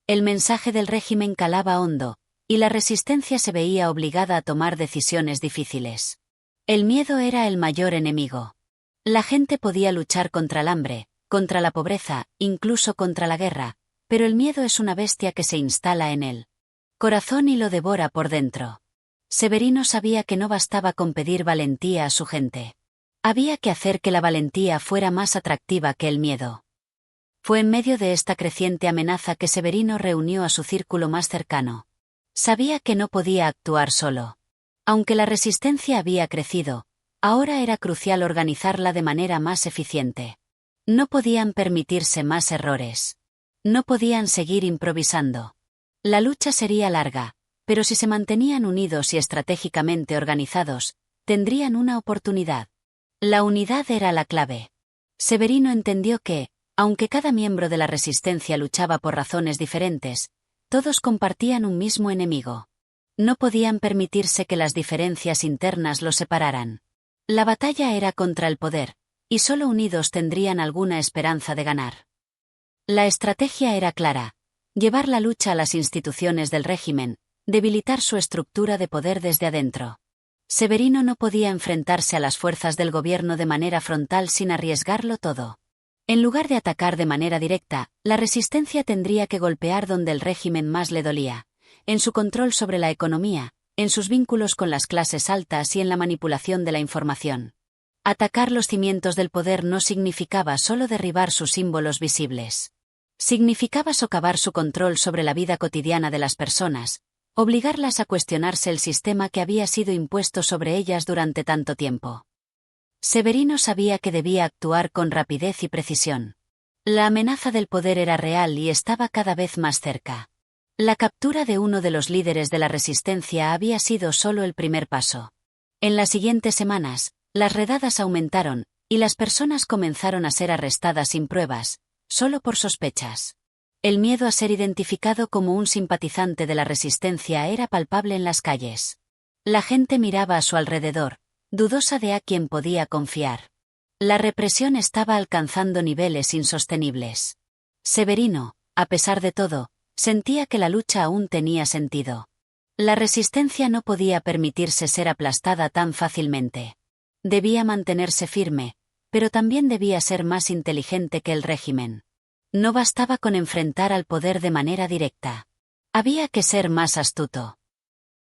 El mensaje del régimen calaba hondo, y la resistencia se veía obligada a tomar decisiones difíciles. El miedo era el mayor enemigo. La gente podía luchar contra el hambre, contra la pobreza, incluso contra la guerra, pero el miedo es una bestia que se instala en el corazón y lo devora por dentro. Severino sabía que no bastaba con pedir valentía a su gente. Había que hacer que la valentía fuera más atractiva que el miedo. Fue en medio de esta creciente amenaza que Severino reunió a su círculo más cercano. Sabía que no podía actuar solo. Aunque la resistencia había crecido, ahora era crucial organizarla de manera más eficiente. No podían permitirse más errores. No podían seguir improvisando. La lucha sería larga, pero si se mantenían unidos y estratégicamente organizados, tendrían una oportunidad. La unidad era la clave. Severino entendió que, aunque cada miembro de la resistencia luchaba por razones diferentes, Todos compartían un mismo enemigo. No podían permitirse que las diferencias internas los separaran. La batalla era contra el poder, y solo unidos tendrían alguna esperanza de ganar. La estrategia era clara: llevar la lucha a las instituciones del régimen, debilitar su estructura de poder desde adentro. Severino no podía enfrentarse a las fuerzas del gobierno de manera frontal sin arriesgarlo todo. En lugar de atacar de manera directa, la resistencia tendría que golpear donde el régimen más le dolía: en su control sobre la economía, en sus vínculos con las clases altas y en la manipulación de la información. Atacar los cimientos del poder no significaba solo derribar sus símbolos visibles. Significaba socavar su control sobre la vida cotidiana de las personas, obligarlas a cuestionarse el sistema que había sido impuesto sobre ellas durante tanto tiempo. Severino sabía que debía actuar con rapidez y precisión. La amenaza del poder era real y estaba cada vez más cerca. La captura de uno de los líderes de la resistencia había sido solo el primer paso. En las siguientes semanas, las redadas aumentaron, y las personas comenzaron a ser arrestadas sin pruebas, solo por sospechas. El miedo a ser identificado como un simpatizante de la resistencia era palpable en las calles. La gente miraba a su alrededor, dudosa de a quién podía confiar. La represión estaba alcanzando niveles insostenibles. Severino, a pesar de todo, sentía que la lucha aún tenía sentido. La resistencia no podía permitirse ser aplastada tan fácilmente. Debía mantenerse firme, pero también debía ser más inteligente que el régimen. No bastaba con enfrentar al poder de manera directa. Había que ser más astuto.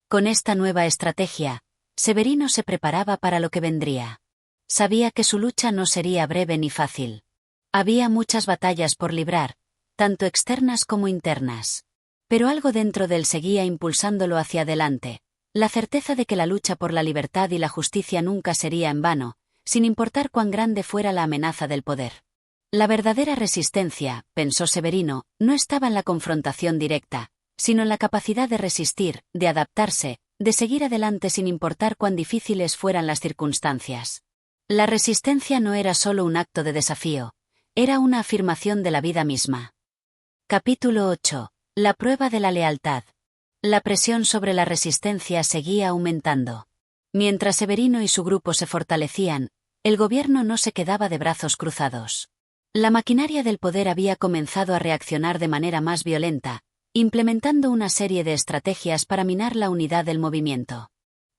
Con esta nueva estrategia, Severino se preparaba para lo que vendría. Sabía que su lucha no sería breve ni fácil. Había muchas batallas por librar, tanto externas como internas. Pero algo dentro de él seguía impulsándolo hacia adelante: la certeza de que la lucha por la libertad y la justicia nunca sería en vano, sin importar cuán grande fuera la amenaza del poder. La verdadera resistencia, pensó Severino, no estaba en la confrontación directa, sino en la capacidad de resistir, de adaptarse, de seguir adelante sin importar cuán difíciles fueran las circunstancias. La resistencia no era solo un acto de desafío, era una afirmación de la vida misma. Capítulo 8. La prueba de la lealtad. La presión sobre la resistencia seguía aumentando. Mientras Severino y su grupo se fortalecían, el gobierno no se quedaba de brazos cruzados. La maquinaria del poder había comenzado a reaccionar de manera más violenta, implementando una serie de estrategias para minar la unidad del movimiento.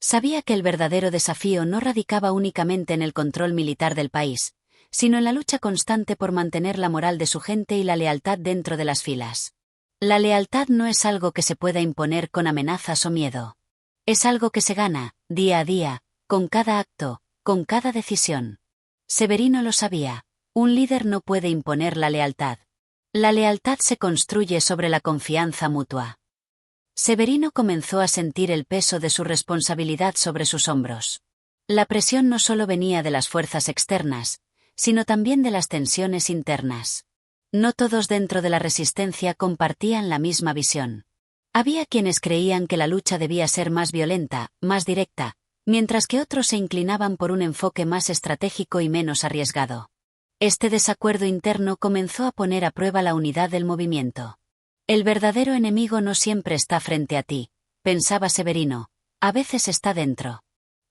Sabía que el verdadero desafío no radicaba únicamente en el control militar del país, sino en la lucha constante por mantener la moral de su gente y la lealtad dentro de las filas. La lealtad no es algo que se pueda imponer con amenazas o miedo. Es algo que se gana, día a día, con cada acto, con cada decisión. Severino lo sabía: un líder no puede imponer la lealtad. La lealtad se construye sobre la confianza mutua. Severino comenzó a sentir el peso de su responsabilidad sobre sus hombros. La presión no solo venía de las fuerzas externas, sino también de las tensiones internas. No todos dentro de la resistencia compartían la misma visión. Había quienes creían que la lucha debía ser más violenta, más directa, mientras que otros se inclinaban por un enfoque más estratégico y menos arriesgado. Este desacuerdo interno comenzó a poner a prueba la unidad del movimiento. El verdadero enemigo no siempre está frente a ti, pensaba Severino, a veces está dentro.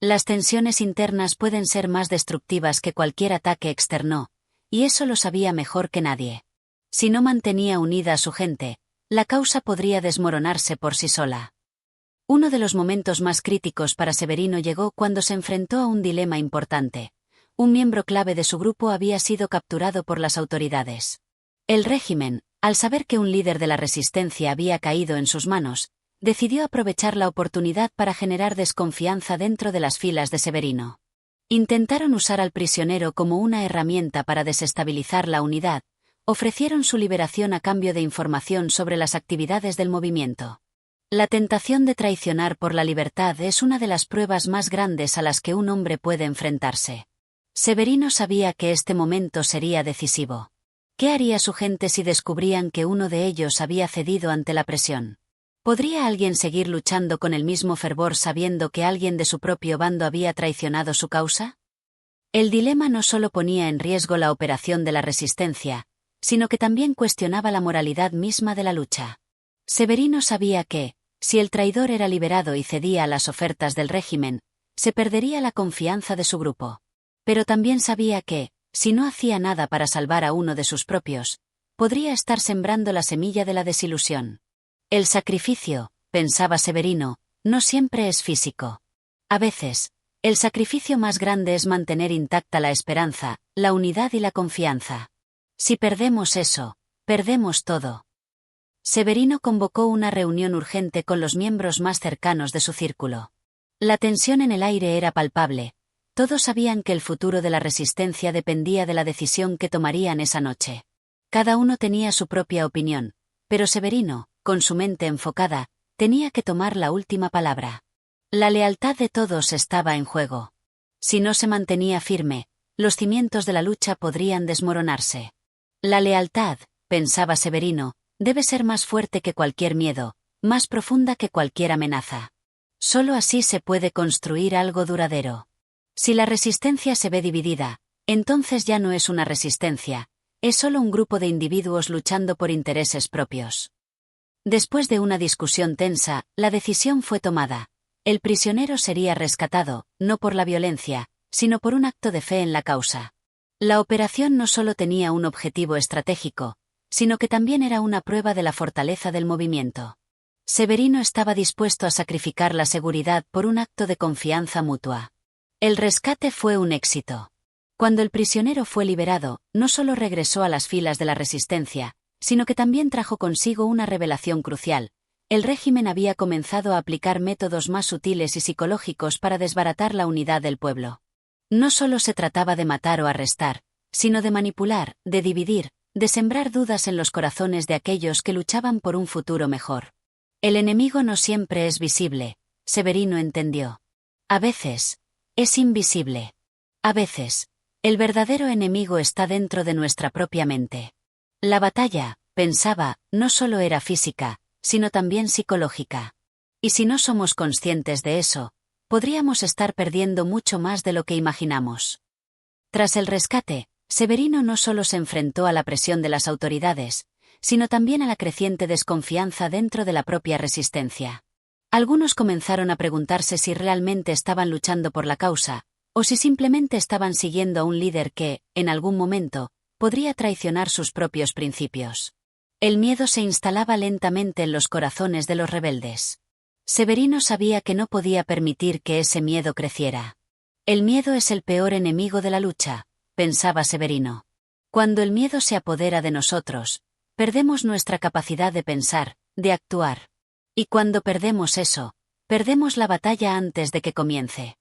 Las tensiones internas pueden ser más destructivas que cualquier ataque externo, y eso lo sabía mejor que nadie. Si no mantenía unida a su gente, la causa podría desmoronarse por sí sola. Uno de los momentos más críticos para Severino llegó cuando se enfrentó a un dilema importante. Un miembro clave de su grupo había sido capturado por las autoridades. El régimen, al saber que un líder de la resistencia había caído en sus manos, decidió aprovechar la oportunidad para generar desconfianza dentro de las filas de Severino. Intentaron usar al prisionero como una herramienta para desestabilizar la unidad, ofrecieron su liberación a cambio de información sobre las actividades del movimiento. La tentación de traicionar por la libertad es una de las pruebas más grandes a las que un hombre puede enfrentarse. Severino sabía que este momento sería decisivo. ¿Qué haría su gente si descubrían que uno de ellos había cedido ante la presión? ¿Podría alguien seguir luchando con el mismo fervor sabiendo que alguien de su propio bando había traicionado su causa? El dilema no solo ponía en riesgo la operación de la resistencia, sino que también cuestionaba la moralidad misma de la lucha. Severino sabía que, si el traidor era liberado y cedía a las ofertas del régimen, se perdería la confianza de su grupo. Pero también sabía que, si no hacía nada para salvar a uno de sus propios, podría estar sembrando la semilla de la desilusión. El sacrificio, pensaba Severino, no siempre es físico. A veces, el sacrificio más grande es mantener intacta la esperanza, la unidad y la confianza. Si perdemos eso, perdemos todo. Severino convocó una reunión urgente con los miembros más cercanos de su círculo. La tensión en el aire era palpable. Todos sabían que el futuro de la resistencia dependía de la decisión que tomarían esa noche. Cada uno tenía su propia opinión, pero Severino, con su mente enfocada, tenía que tomar la última palabra. La lealtad de todos estaba en juego. Si no se mantenía firme, los cimientos de la lucha podrían desmoronarse. La lealtad, pensaba Severino, debe ser más fuerte que cualquier miedo, más profunda que cualquier amenaza. Solo así se puede construir algo duradero. Si la resistencia se ve dividida, entonces ya no es una resistencia, es solo un grupo de individuos luchando por intereses propios. Después de una discusión tensa, la decisión fue tomada. El prisionero sería rescatado, no por la violencia, sino por un acto de fe en la causa. La operación no solo tenía un objetivo estratégico, sino que también era una prueba de la fortaleza del movimiento. Severino estaba dispuesto a sacrificar la seguridad por un acto de confianza mutua. El rescate fue un éxito. Cuando el prisionero fue liberado, no solo regresó a las filas de la resistencia, sino que también trajo consigo una revelación crucial. El régimen había comenzado a aplicar métodos más sutiles y psicológicos para desbaratar la unidad del pueblo. No solo se trataba de matar o arrestar, sino de manipular, de dividir, de sembrar dudas en los corazones de aquellos que luchaban por un futuro mejor. El enemigo no siempre es visible, Severino entendió. A veces, es invisible. A veces, el verdadero enemigo está dentro de nuestra propia mente. La batalla, pensaba, no solo era física, sino también psicológica. Y si no somos conscientes de eso, podríamos estar perdiendo mucho más de lo que imaginamos. Tras el rescate, Severino no solo se enfrentó a la presión de las autoridades, sino también a la creciente desconfianza dentro de la propia resistencia. Algunos comenzaron a preguntarse si realmente estaban luchando por la causa, o si simplemente estaban siguiendo a un líder que, en algún momento, podría traicionar sus propios principios. El miedo se instalaba lentamente en los corazones de los rebeldes. Severino sabía que no podía permitir que ese miedo creciera. El miedo es el peor enemigo de la lucha, pensaba Severino. Cuando el miedo se apodera de nosotros, perdemos nuestra capacidad de pensar, de actuar. Y cuando perdemos eso, perdemos la batalla antes de que comience.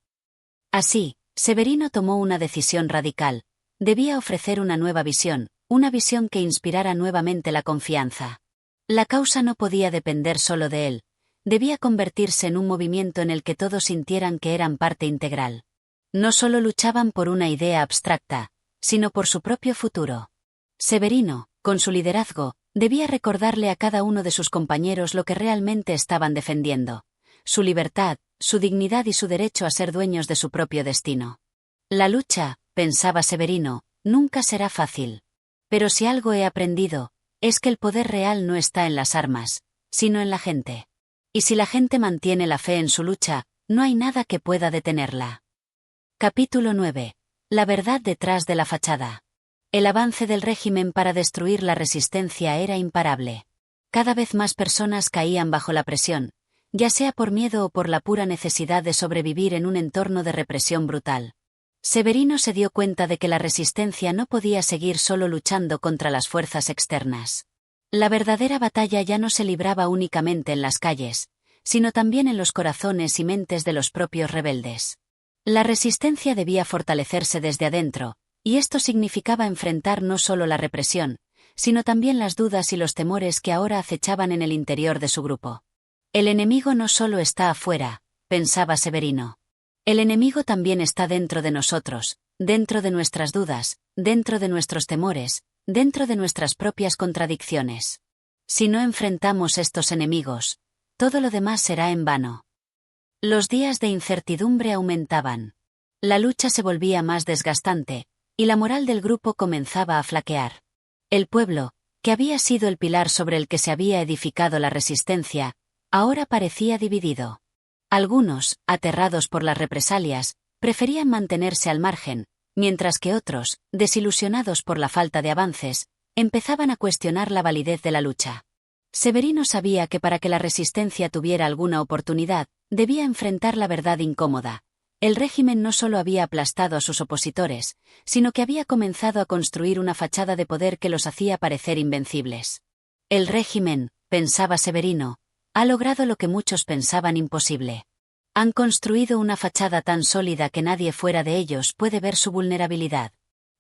Así, Severino tomó una decisión radical. Debía ofrecer una nueva visión, una visión que inspirara nuevamente la confianza. La causa no podía depender solo de él. Debía convertirse en un movimiento en el que todos sintieran que eran parte integral. No solo luchaban por una idea abstracta, sino por su propio futuro. Severino, con su liderazgo, debía recordarle a cada uno de sus compañeros lo que realmente estaban defendiendo: su libertad, su dignidad y su derecho a ser dueños de su propio destino. La lucha, pensaba Severino, nunca será fácil. Pero si algo he aprendido, es que el poder real no está en las armas, sino en la gente. Y si la gente mantiene la fe en su lucha, no hay nada que pueda detenerla. Capítulo 9. La verdad detrás de la fachada. El avance del régimen para destruir la resistencia era imparable. Cada vez más personas caían bajo la presión, ya sea por miedo o por la pura necesidad de sobrevivir en un entorno de represión brutal. Severino se dio cuenta de que la resistencia no podía seguir solo luchando contra las fuerzas externas. La verdadera batalla ya no se libraba únicamente en las calles, sino también en los corazones y mentes de los propios rebeldes. La resistencia debía fortalecerse desde adentro, y esto significaba enfrentar no solo la represión, sino también las dudas y los temores que ahora acechaban en el interior de su grupo. El enemigo no solo está afuera, pensaba Severino. El enemigo también está dentro de nosotros, dentro de nuestras dudas, dentro de nuestros temores, dentro de nuestras propias contradicciones. Si no enfrentamos estos enemigos, todo lo demás será en vano. Los días de incertidumbre aumentaban. La lucha se volvía más desgastante, y la moral del grupo comenzaba a flaquear. El pueblo, que había sido el pilar sobre el que se había edificado la resistencia, ahora parecía dividido. Algunos, aterrados por las represalias, preferían mantenerse al margen, mientras que otros, desilusionados por la falta de avances, empezaban a cuestionar la validez de la lucha. Severino sabía que para que la resistencia tuviera alguna oportunidad, debía enfrentar la verdad incómoda. El régimen no solo había aplastado a sus opositores, sino que había comenzado a construir una fachada de poder que los hacía parecer invencibles. El régimen, pensaba Severino, ha logrado lo que muchos pensaban imposible. Han construido una fachada tan sólida que nadie fuera de ellos puede ver su vulnerabilidad.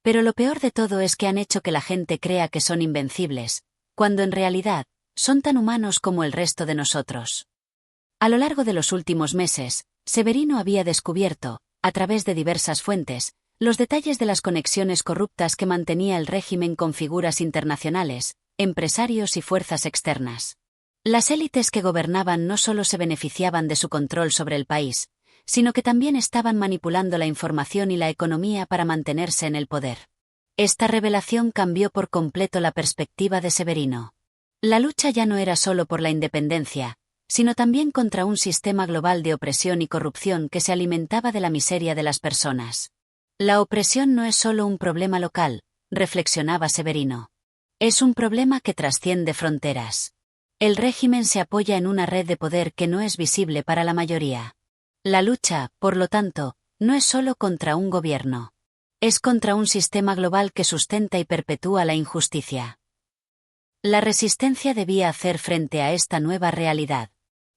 Pero lo peor de todo es que han hecho que la gente crea que son invencibles, cuando en realidad, son tan humanos como el resto de nosotros. A lo largo de los últimos meses, Severino había descubierto, a través de diversas fuentes, los detalles de las conexiones corruptas que mantenía el régimen con figuras internacionales, empresarios y fuerzas externas. Las élites que gobernaban no solo se beneficiaban de su control sobre el país, sino que también estaban manipulando la información y la economía para mantenerse en el poder. Esta revelación cambió por completo la perspectiva de Severino. La lucha ya no era solo por la independencia, sino también contra un sistema global de opresión y corrupción que se alimentaba de la miseria de las personas. La opresión no es solo un problema local, reflexionaba Severino. Es un problema que trasciende fronteras. El régimen se apoya en una red de poder que no es visible para la mayoría. La lucha, por lo tanto, no es solo contra un gobierno. Es contra un sistema global que sustenta y perpetúa la injusticia. La resistencia debía hacer frente a esta nueva realidad.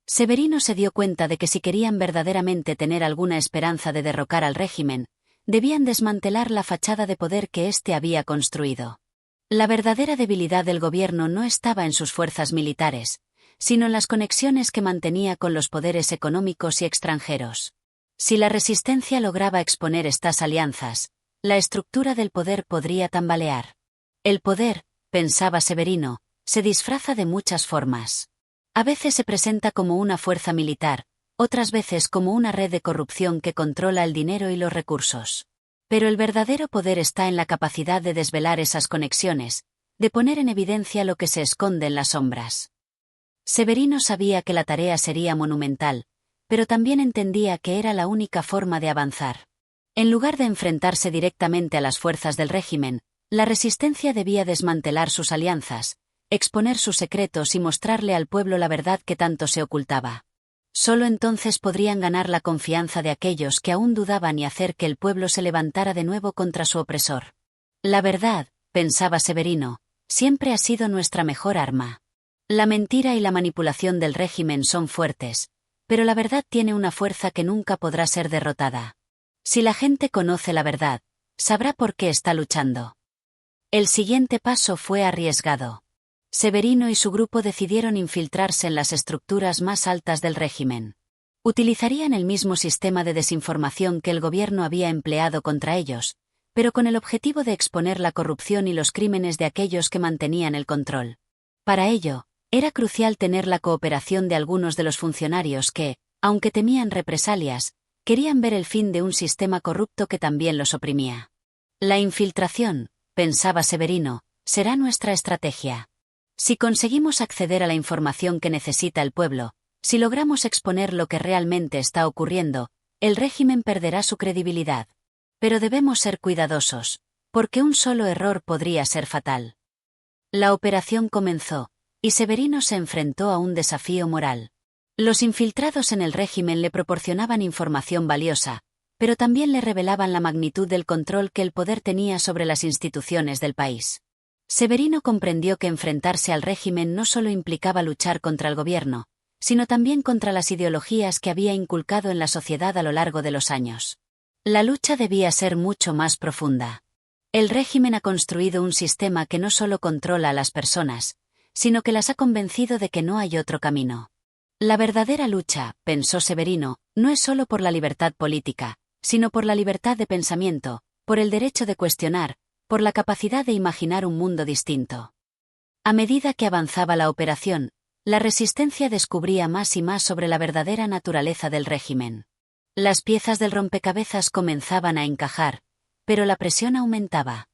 Severino se dio cuenta de que si querían verdaderamente tener alguna esperanza de derrocar al régimen, debían desmantelar la fachada de poder que éste había construido. La verdadera debilidad del gobierno no estaba en sus fuerzas militares, sino en las conexiones que mantenía con los poderes económicos y extranjeros. Si la resistencia lograba exponer estas alianzas, la estructura del poder podría tambalear. El poder, pensaba Severino, se disfraza de muchas formas. A veces se presenta como una fuerza militar, otras veces como una red de corrupción que controla el dinero y los recursos. Pero el verdadero poder está en la capacidad de desvelar esas conexiones, de poner en evidencia lo que se esconde en las sombras. Severino sabía que la tarea sería monumental, pero también entendía que era la única forma de avanzar. En lugar de enfrentarse directamente a las fuerzas del régimen, la resistencia debía desmantelar sus alianzas, exponer sus secretos y mostrarle al pueblo la verdad que tanto se ocultaba. Solo entonces podrían ganar la confianza de aquellos que aún dudaban y hacer que el pueblo se levantara de nuevo contra su opresor. La verdad, pensaba Severino, siempre ha sido nuestra mejor arma. La mentira y la manipulación del régimen son fuertes, pero la verdad tiene una fuerza que nunca podrá ser derrotada. Si la gente conoce la verdad, sabrá por qué está luchando. El siguiente paso fue arriesgado. Severino y su grupo decidieron infiltrarse en las estructuras más altas del régimen. Utilizarían el mismo sistema de desinformación que el gobierno había empleado contra ellos, pero con el objetivo de exponer la corrupción y los crímenes de aquellos que mantenían el control. Para ello, era crucial tener la cooperación de algunos de los funcionarios que, aunque temían represalias, querían ver el fin de un sistema corrupto que también los oprimía. La infiltración, pensaba Severino, será nuestra estrategia. Si conseguimos acceder a la información que necesita el pueblo, si logramos exponer lo que realmente está ocurriendo, el régimen perderá su credibilidad. Pero debemos ser cuidadosos, porque un solo error podría ser fatal. La operación comenzó, y Severino se enfrentó a un desafío moral. Los infiltrados en el régimen le proporcionaban información valiosa, pero también le revelaban la magnitud del control que el poder tenía sobre las instituciones del país. Severino comprendió que enfrentarse al régimen no solo implicaba luchar contra el gobierno, sino también contra las ideologías que había inculcado en la sociedad a lo largo de los años. La lucha debía ser mucho más profunda. El régimen ha construido un sistema que no solo controla a las personas, sino que las ha convencido de que no hay otro camino. La verdadera lucha, pensó Severino, no es solo por la libertad política, sino por la libertad de pensamiento, por el derecho de cuestionar, por la capacidad de imaginar un mundo distinto. A medida que avanzaba la operación, la resistencia descubría más y más sobre la verdadera naturaleza del régimen. Las piezas del rompecabezas comenzaban a encajar, pero la presión aumentaba.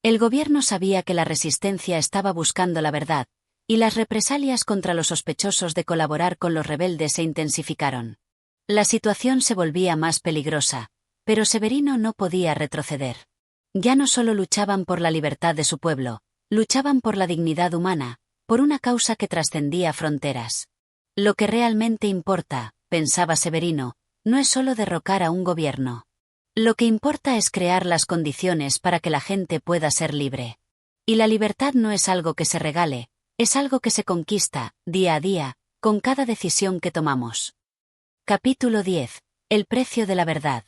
El gobierno sabía que la resistencia estaba buscando la verdad, y las represalias contra los sospechosos de colaborar con los rebeldes se intensificaron. La situación se volvía más peligrosa, pero Severino no podía retroceder. Ya no solo luchaban por la libertad de su pueblo, luchaban por la dignidad humana, por una causa que trascendía fronteras. Lo que realmente importa, pensaba Severino, no es solo derrocar a un gobierno. Lo que importa es crear las condiciones para que la gente pueda ser libre. Y la libertad no es algo que se regale, es algo que se conquista, día a día, con cada decisión que tomamos. Capítulo 10. El precio de la verdad.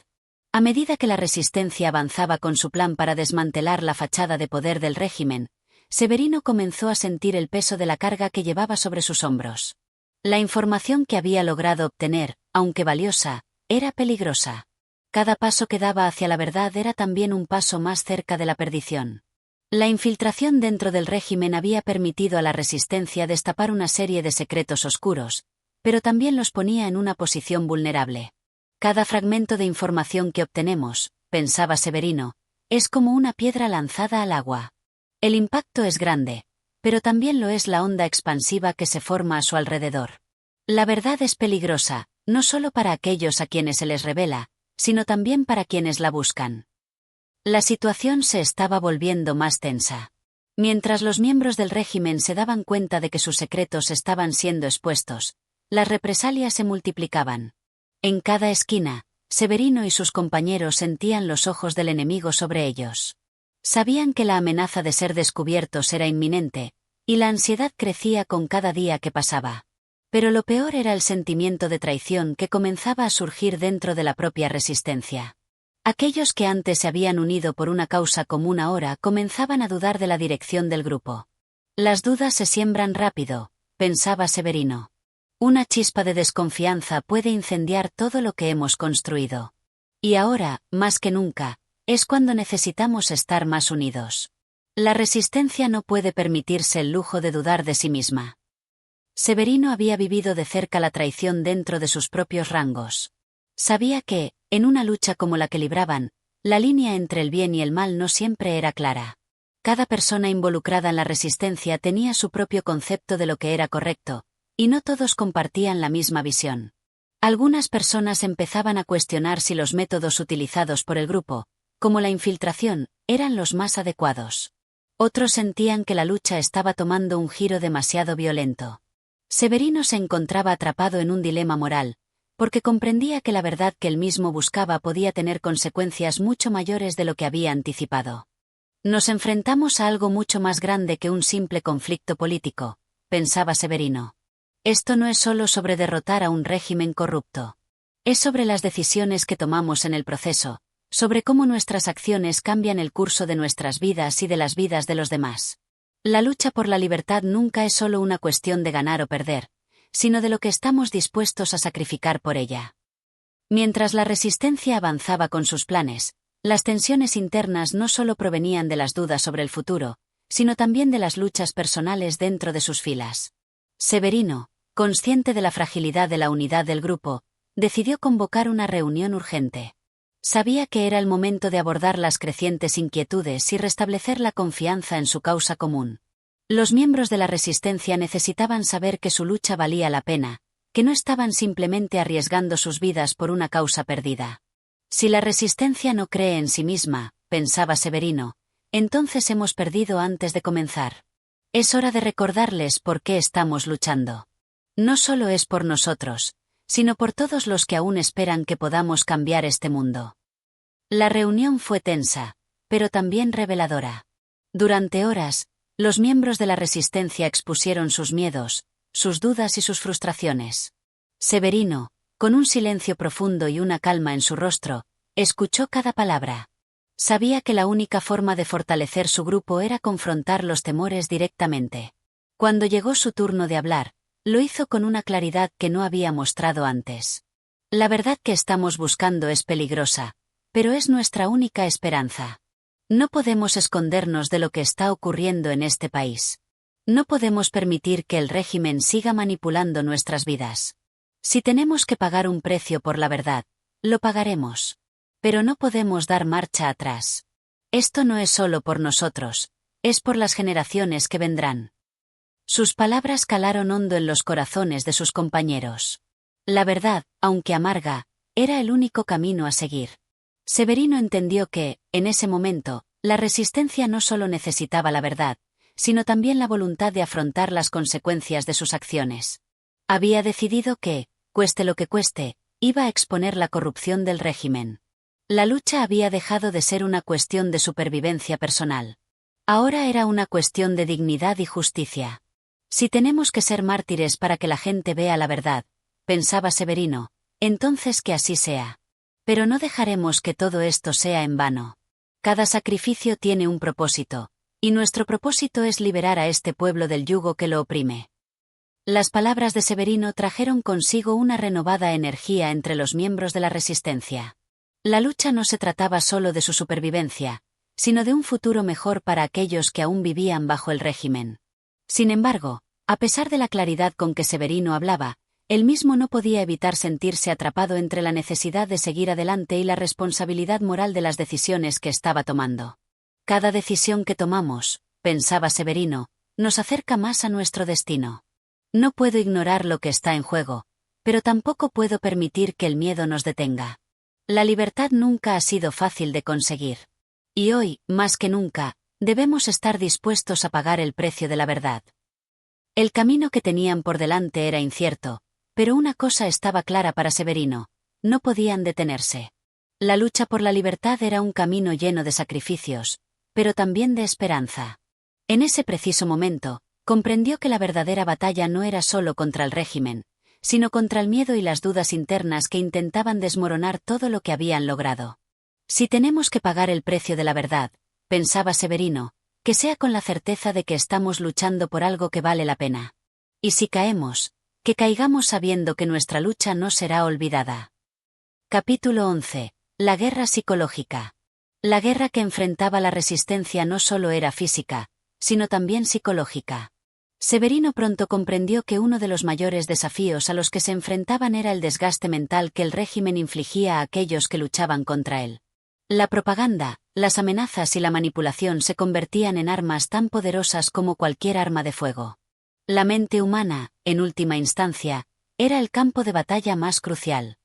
A medida que la resistencia avanzaba con su plan para desmantelar la fachada de poder del régimen, Severino comenzó a sentir el peso de la carga que llevaba sobre sus hombros. La información que había logrado obtener, aunque valiosa, era peligrosa. Cada paso que daba hacia la verdad era también un paso más cerca de la perdición. La infiltración dentro del régimen había permitido a la resistencia destapar una serie de secretos oscuros, pero también los ponía en una posición vulnerable. Cada fragmento de información que obtenemos, pensaba Severino, es como una piedra lanzada al agua. El impacto es grande, pero también lo es la onda expansiva que se forma a su alrededor. La verdad es peligrosa, no solo para aquellos a quienes se les revela, sino también para quienes la buscan. La situación se estaba volviendo más tensa. Mientras los miembros del régimen se daban cuenta de que sus secretos estaban siendo expuestos, las represalias se multiplicaban. En cada esquina, Severino y sus compañeros sentían los ojos del enemigo sobre ellos. Sabían que la amenaza de ser descubiertos era inminente, y la ansiedad crecía con cada día que pasaba. Pero lo peor era el sentimiento de traición que comenzaba a surgir dentro de la propia resistencia. Aquellos que antes se habían unido por una causa común ahora comenzaban a dudar de la dirección del grupo. Las dudas se siembran rápido, pensaba Severino. Una chispa de desconfianza puede incendiar todo lo que hemos construido. Y ahora, más que nunca, es cuando necesitamos estar más unidos. La resistencia no puede permitirse el lujo de dudar de sí misma. Severino había vivido de cerca la traición dentro de sus propios rangos. Sabía que, en una lucha como la que libraban, la línea entre el bien y el mal no siempre era clara. Cada persona involucrada en la resistencia tenía su propio concepto de lo que era correcto, y no todos compartían la misma visión. Algunas personas empezaban a cuestionar si los métodos utilizados por el grupo, como la infiltración, eran los más adecuados. Otros sentían que la lucha estaba tomando un giro demasiado violento. Severino se encontraba atrapado en un dilema moral, porque comprendía que la verdad que él mismo buscaba podía tener consecuencias mucho mayores de lo que había anticipado. Nos enfrentamos a algo mucho más grande que un simple conflicto político, pensaba Severino. Esto no es solo sobre derrotar a un régimen corrupto. Es sobre las decisiones que tomamos en el proceso, sobre cómo nuestras acciones cambian el curso de nuestras vidas y de las vidas de los demás. La lucha por la libertad nunca es solo una cuestión de ganar o perder, sino de lo que estamos dispuestos a sacrificar por ella. Mientras la resistencia avanzaba con sus planes, las tensiones internas no solo provenían de las dudas sobre el futuro, sino también de las luchas personales dentro de sus filas. Severino, consciente de la fragilidad de la unidad del grupo, decidió convocar una reunión urgente. Sabía que era el momento de abordar las crecientes inquietudes y restablecer la confianza en su causa común. Los miembros de la resistencia necesitaban saber que su lucha valía la pena, que no estaban simplemente arriesgando sus vidas por una causa perdida. Si la resistencia no cree en sí misma, pensaba Severino, entonces hemos perdido antes de comenzar. Es hora de recordarles por qué estamos luchando. No solo es por nosotros, sino por todos los que aún esperan que podamos cambiar este mundo. La reunión fue tensa, pero también reveladora. Durante horas, los miembros de la resistencia expusieron sus miedos, sus dudas y sus frustraciones. Severino, con un silencio profundo y una calma en su rostro, escuchó cada palabra. Sabía que la única forma de fortalecer su grupo era confrontar los temores directamente. Cuando llegó su turno de hablar, lo hizo con una claridad que no había mostrado antes. La verdad que estamos buscando es peligrosa, pero es nuestra única esperanza. No podemos escondernos de lo que está ocurriendo en este país. No podemos permitir que el régimen siga manipulando nuestras vidas. Si tenemos que pagar un precio por la verdad, lo pagaremos. Pero no podemos dar marcha atrás. Esto no es solo por nosotros, es por las generaciones que vendrán. Sus palabras calaron hondo en los corazones de sus compañeros. La verdad, aunque amarga, era el único camino a seguir. Severino entendió que, en ese momento, la resistencia no solo necesitaba la verdad, sino también la voluntad de afrontar las consecuencias de sus acciones. Había decidido que, cueste lo que cueste, iba a exponer la corrupción del régimen. La lucha había dejado de ser una cuestión de supervivencia personal. Ahora era una cuestión de dignidad y justicia. Si tenemos que ser mártires para que la gente vea la verdad, pensaba Severino, entonces que así sea. Pero no dejaremos que todo esto sea en vano. Cada sacrificio tiene un propósito, y nuestro propósito es liberar a este pueblo del yugo que lo oprime. Las palabras de Severino trajeron consigo una renovada energía entre los miembros de la resistencia. La lucha no se trataba solo de su supervivencia, sino de un futuro mejor para aquellos que aún vivían bajo el régimen. Sin embargo, a pesar de la claridad con que Severino hablaba, él mismo no podía evitar sentirse atrapado entre la necesidad de seguir adelante y la responsabilidad moral de las decisiones que estaba tomando. Cada decisión que tomamos, pensaba Severino, nos acerca más a nuestro destino. No puedo ignorar lo que está en juego, pero tampoco puedo permitir que el miedo nos detenga. La libertad nunca ha sido fácil de conseguir. Y hoy, más que nunca, debemos estar dispuestos a pagar el precio de la verdad. El camino que tenían por delante era incierto, pero una cosa estaba clara para Severino: no podían detenerse. La lucha por la libertad era un camino lleno de sacrificios, pero también de esperanza. En ese preciso momento, comprendió que la verdadera batalla no era solo contra el régimen, sino contra el miedo y las dudas internas que intentaban desmoronar todo lo que habían logrado. Si tenemos que pagar el precio de la verdad, pensaba Severino, que sea con la certeza de que estamos luchando por algo que vale la pena. Y si caemos, que caigamos sabiendo que nuestra lucha no será olvidada. Capítulo 11. La guerra psicológica. La guerra que enfrentaba la resistencia no solo era física, sino también psicológica. Severino pronto comprendió que uno de los mayores desafíos a los que se enfrentaban era el desgaste mental que el régimen infligía a aquellos que luchaban contra él. La propaganda, las amenazas y la manipulación se convertían en armas tan poderosas como cualquier arma de fuego. La mente humana, en última instancia, era el campo de batalla más crucial.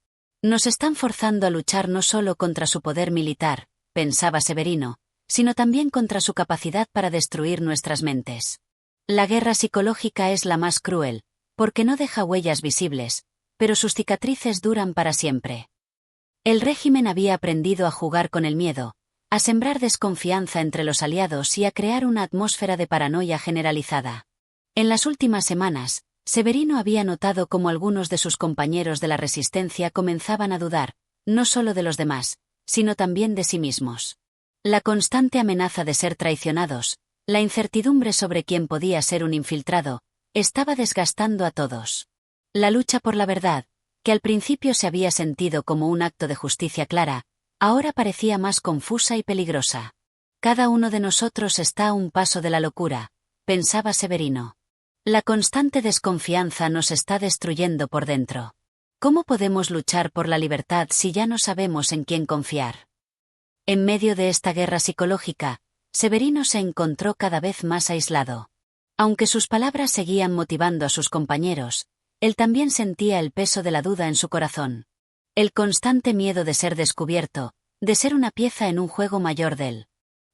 Nos están forzando a luchar no solo contra su poder militar, pensaba Severino, sino también contra su capacidad para destruir nuestras mentes. La guerra psicológica es la más cruel, porque no deja huellas visibles, pero sus cicatrices duran para siempre. El régimen había aprendido a jugar con el miedo, a sembrar desconfianza entre los aliados y a crear una atmósfera de paranoia generalizada. En las últimas semanas, Severino había notado cómo algunos de sus compañeros de la resistencia comenzaban a dudar, no solo de los demás, sino también de sí mismos. La constante amenaza de ser traicionados, la incertidumbre sobre quién podía ser un infiltrado, estaba desgastando a todos. La lucha por la verdad, que al principio se había sentido como un acto de justicia clara, ahora parecía más confusa y peligrosa. Cada uno de nosotros está a un paso de la locura, pensaba Severino. La constante desconfianza nos está destruyendo por dentro. ¿Cómo podemos luchar por la libertad si ya no sabemos en quién confiar? En medio de esta guerra psicológica, Severino se encontró cada vez más aislado. Aunque sus palabras seguían motivando a sus compañeros, él también sentía el peso de la duda en su corazón. El constante miedo de ser descubierto, de ser una pieza en un juego mayor de él.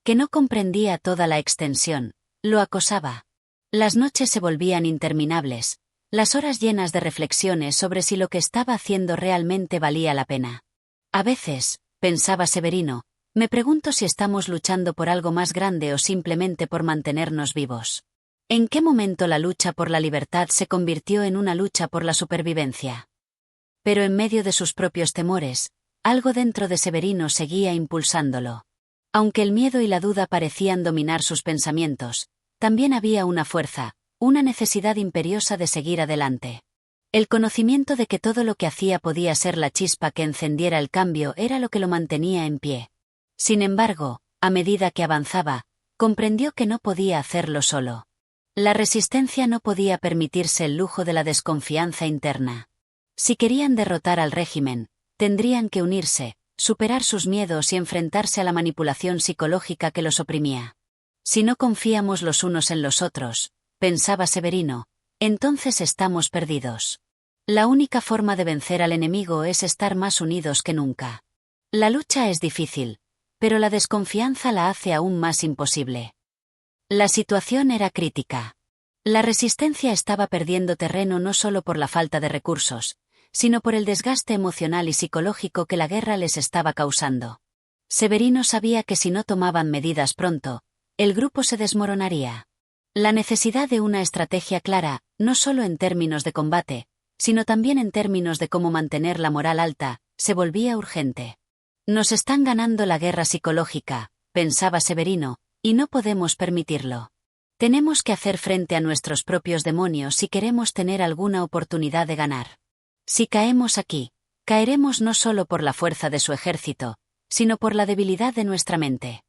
Que no comprendía toda la extensión, lo acosaba. Las noches se volvían interminables, las horas llenas de reflexiones sobre si lo que estaba haciendo realmente valía la pena. A veces, pensaba Severino, me pregunto si estamos luchando por algo más grande o simplemente por mantenernos vivos. ¿En qué momento la lucha por la libertad se convirtió en una lucha por la supervivencia? Pero en medio de sus propios temores, algo dentro de Severino seguía impulsándolo. Aunque el miedo y la duda parecían dominar sus pensamientos, también había una fuerza, una necesidad imperiosa de seguir adelante. El conocimiento de que todo lo que hacía podía ser la chispa que encendiera el cambio era lo que lo mantenía en pie. Sin embargo, a medida que avanzaba, comprendió que no podía hacerlo solo. La resistencia no podía permitirse el lujo de la desconfianza interna. Si querían derrotar al régimen, tendrían que unirse, superar sus miedos y enfrentarse a la manipulación psicológica que los oprimía. Si no confiamos los unos en los otros, pensaba Severino, entonces estamos perdidos. La única forma de vencer al enemigo es estar más unidos que nunca. La lucha es difícil, pero la desconfianza la hace aún más imposible. La situación era crítica. La resistencia estaba perdiendo terreno no solo por la falta de recursos, sino por el desgaste emocional y psicológico que la guerra les estaba causando. Severino sabía que si no tomaban medidas pronto, el grupo se desmoronaría. La necesidad de una estrategia clara, no solo en términos de combate, sino también en términos de cómo mantener la moral alta, se volvía urgente. Nos están ganando la guerra psicológica, pensaba Severino, y no podemos permitirlo. Tenemos que hacer frente a nuestros propios demonios si queremos tener alguna oportunidad de ganar. Si caemos aquí, caeremos no solo por la fuerza de su ejército, sino por la debilidad de nuestra mente.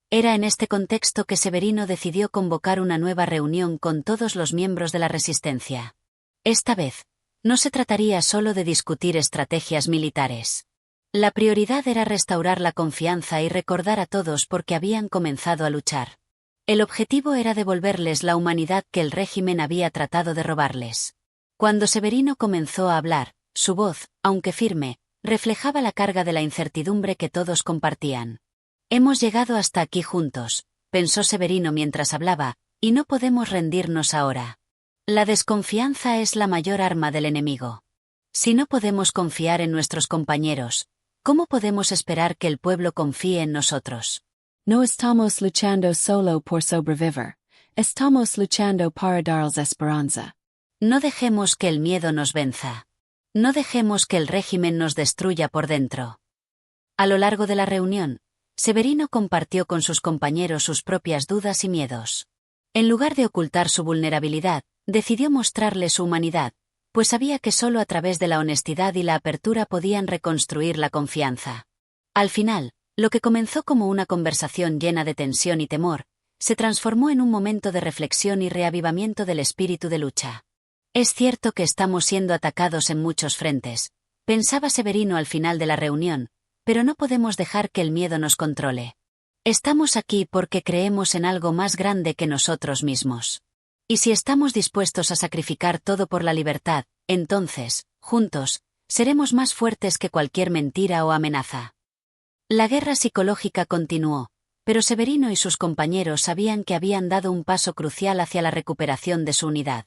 Era en este contexto que Severino decidió convocar una nueva reunión con todos los miembros de la resistencia. Esta vez, no se trataría solo de discutir estrategias militares. La prioridad era restaurar la confianza y recordar a todos por qué habían comenzado a luchar. El objetivo era devolverles la humanidad que el régimen había tratado de robarles. Cuando Severino comenzó a hablar, su voz, aunque firme, reflejaba la carga de la incertidumbre que todos compartían. Hemos llegado hasta aquí juntos, pensó Severino mientras hablaba, y no podemos rendirnos ahora. La desconfianza es la mayor arma del enemigo. Si no podemos confiar en nuestros compañeros, ¿cómo podemos esperar que el pueblo confíe en nosotros? No estamos luchando solo por sobrevivir. Estamos luchando para darles esperanza. No dejemos que el miedo nos venza. No dejemos que el régimen nos destruya por dentro. A lo largo de la reunión, Severino compartió con sus compañeros sus propias dudas y miedos. En lugar de ocultar su vulnerabilidad, decidió mostrarles su humanidad, pues sabía que solo a través de la honestidad y la apertura podían reconstruir la confianza. Al final, lo que comenzó como una conversación llena de tensión y temor, se transformó en un momento de reflexión y reavivamiento del espíritu de lucha. Es cierto que estamos siendo atacados en muchos frentes, pensaba Severino al final de la reunión, pero no podemos dejar que el miedo nos controle. Estamos aquí porque creemos en algo más grande que nosotros mismos. Y si estamos dispuestos a sacrificar todo por la libertad, entonces, juntos, seremos más fuertes que cualquier mentira o amenaza. La guerra psicológica continuó, pero Severino y sus compañeros sabían que habían dado un paso crucial hacia la recuperación de su unidad.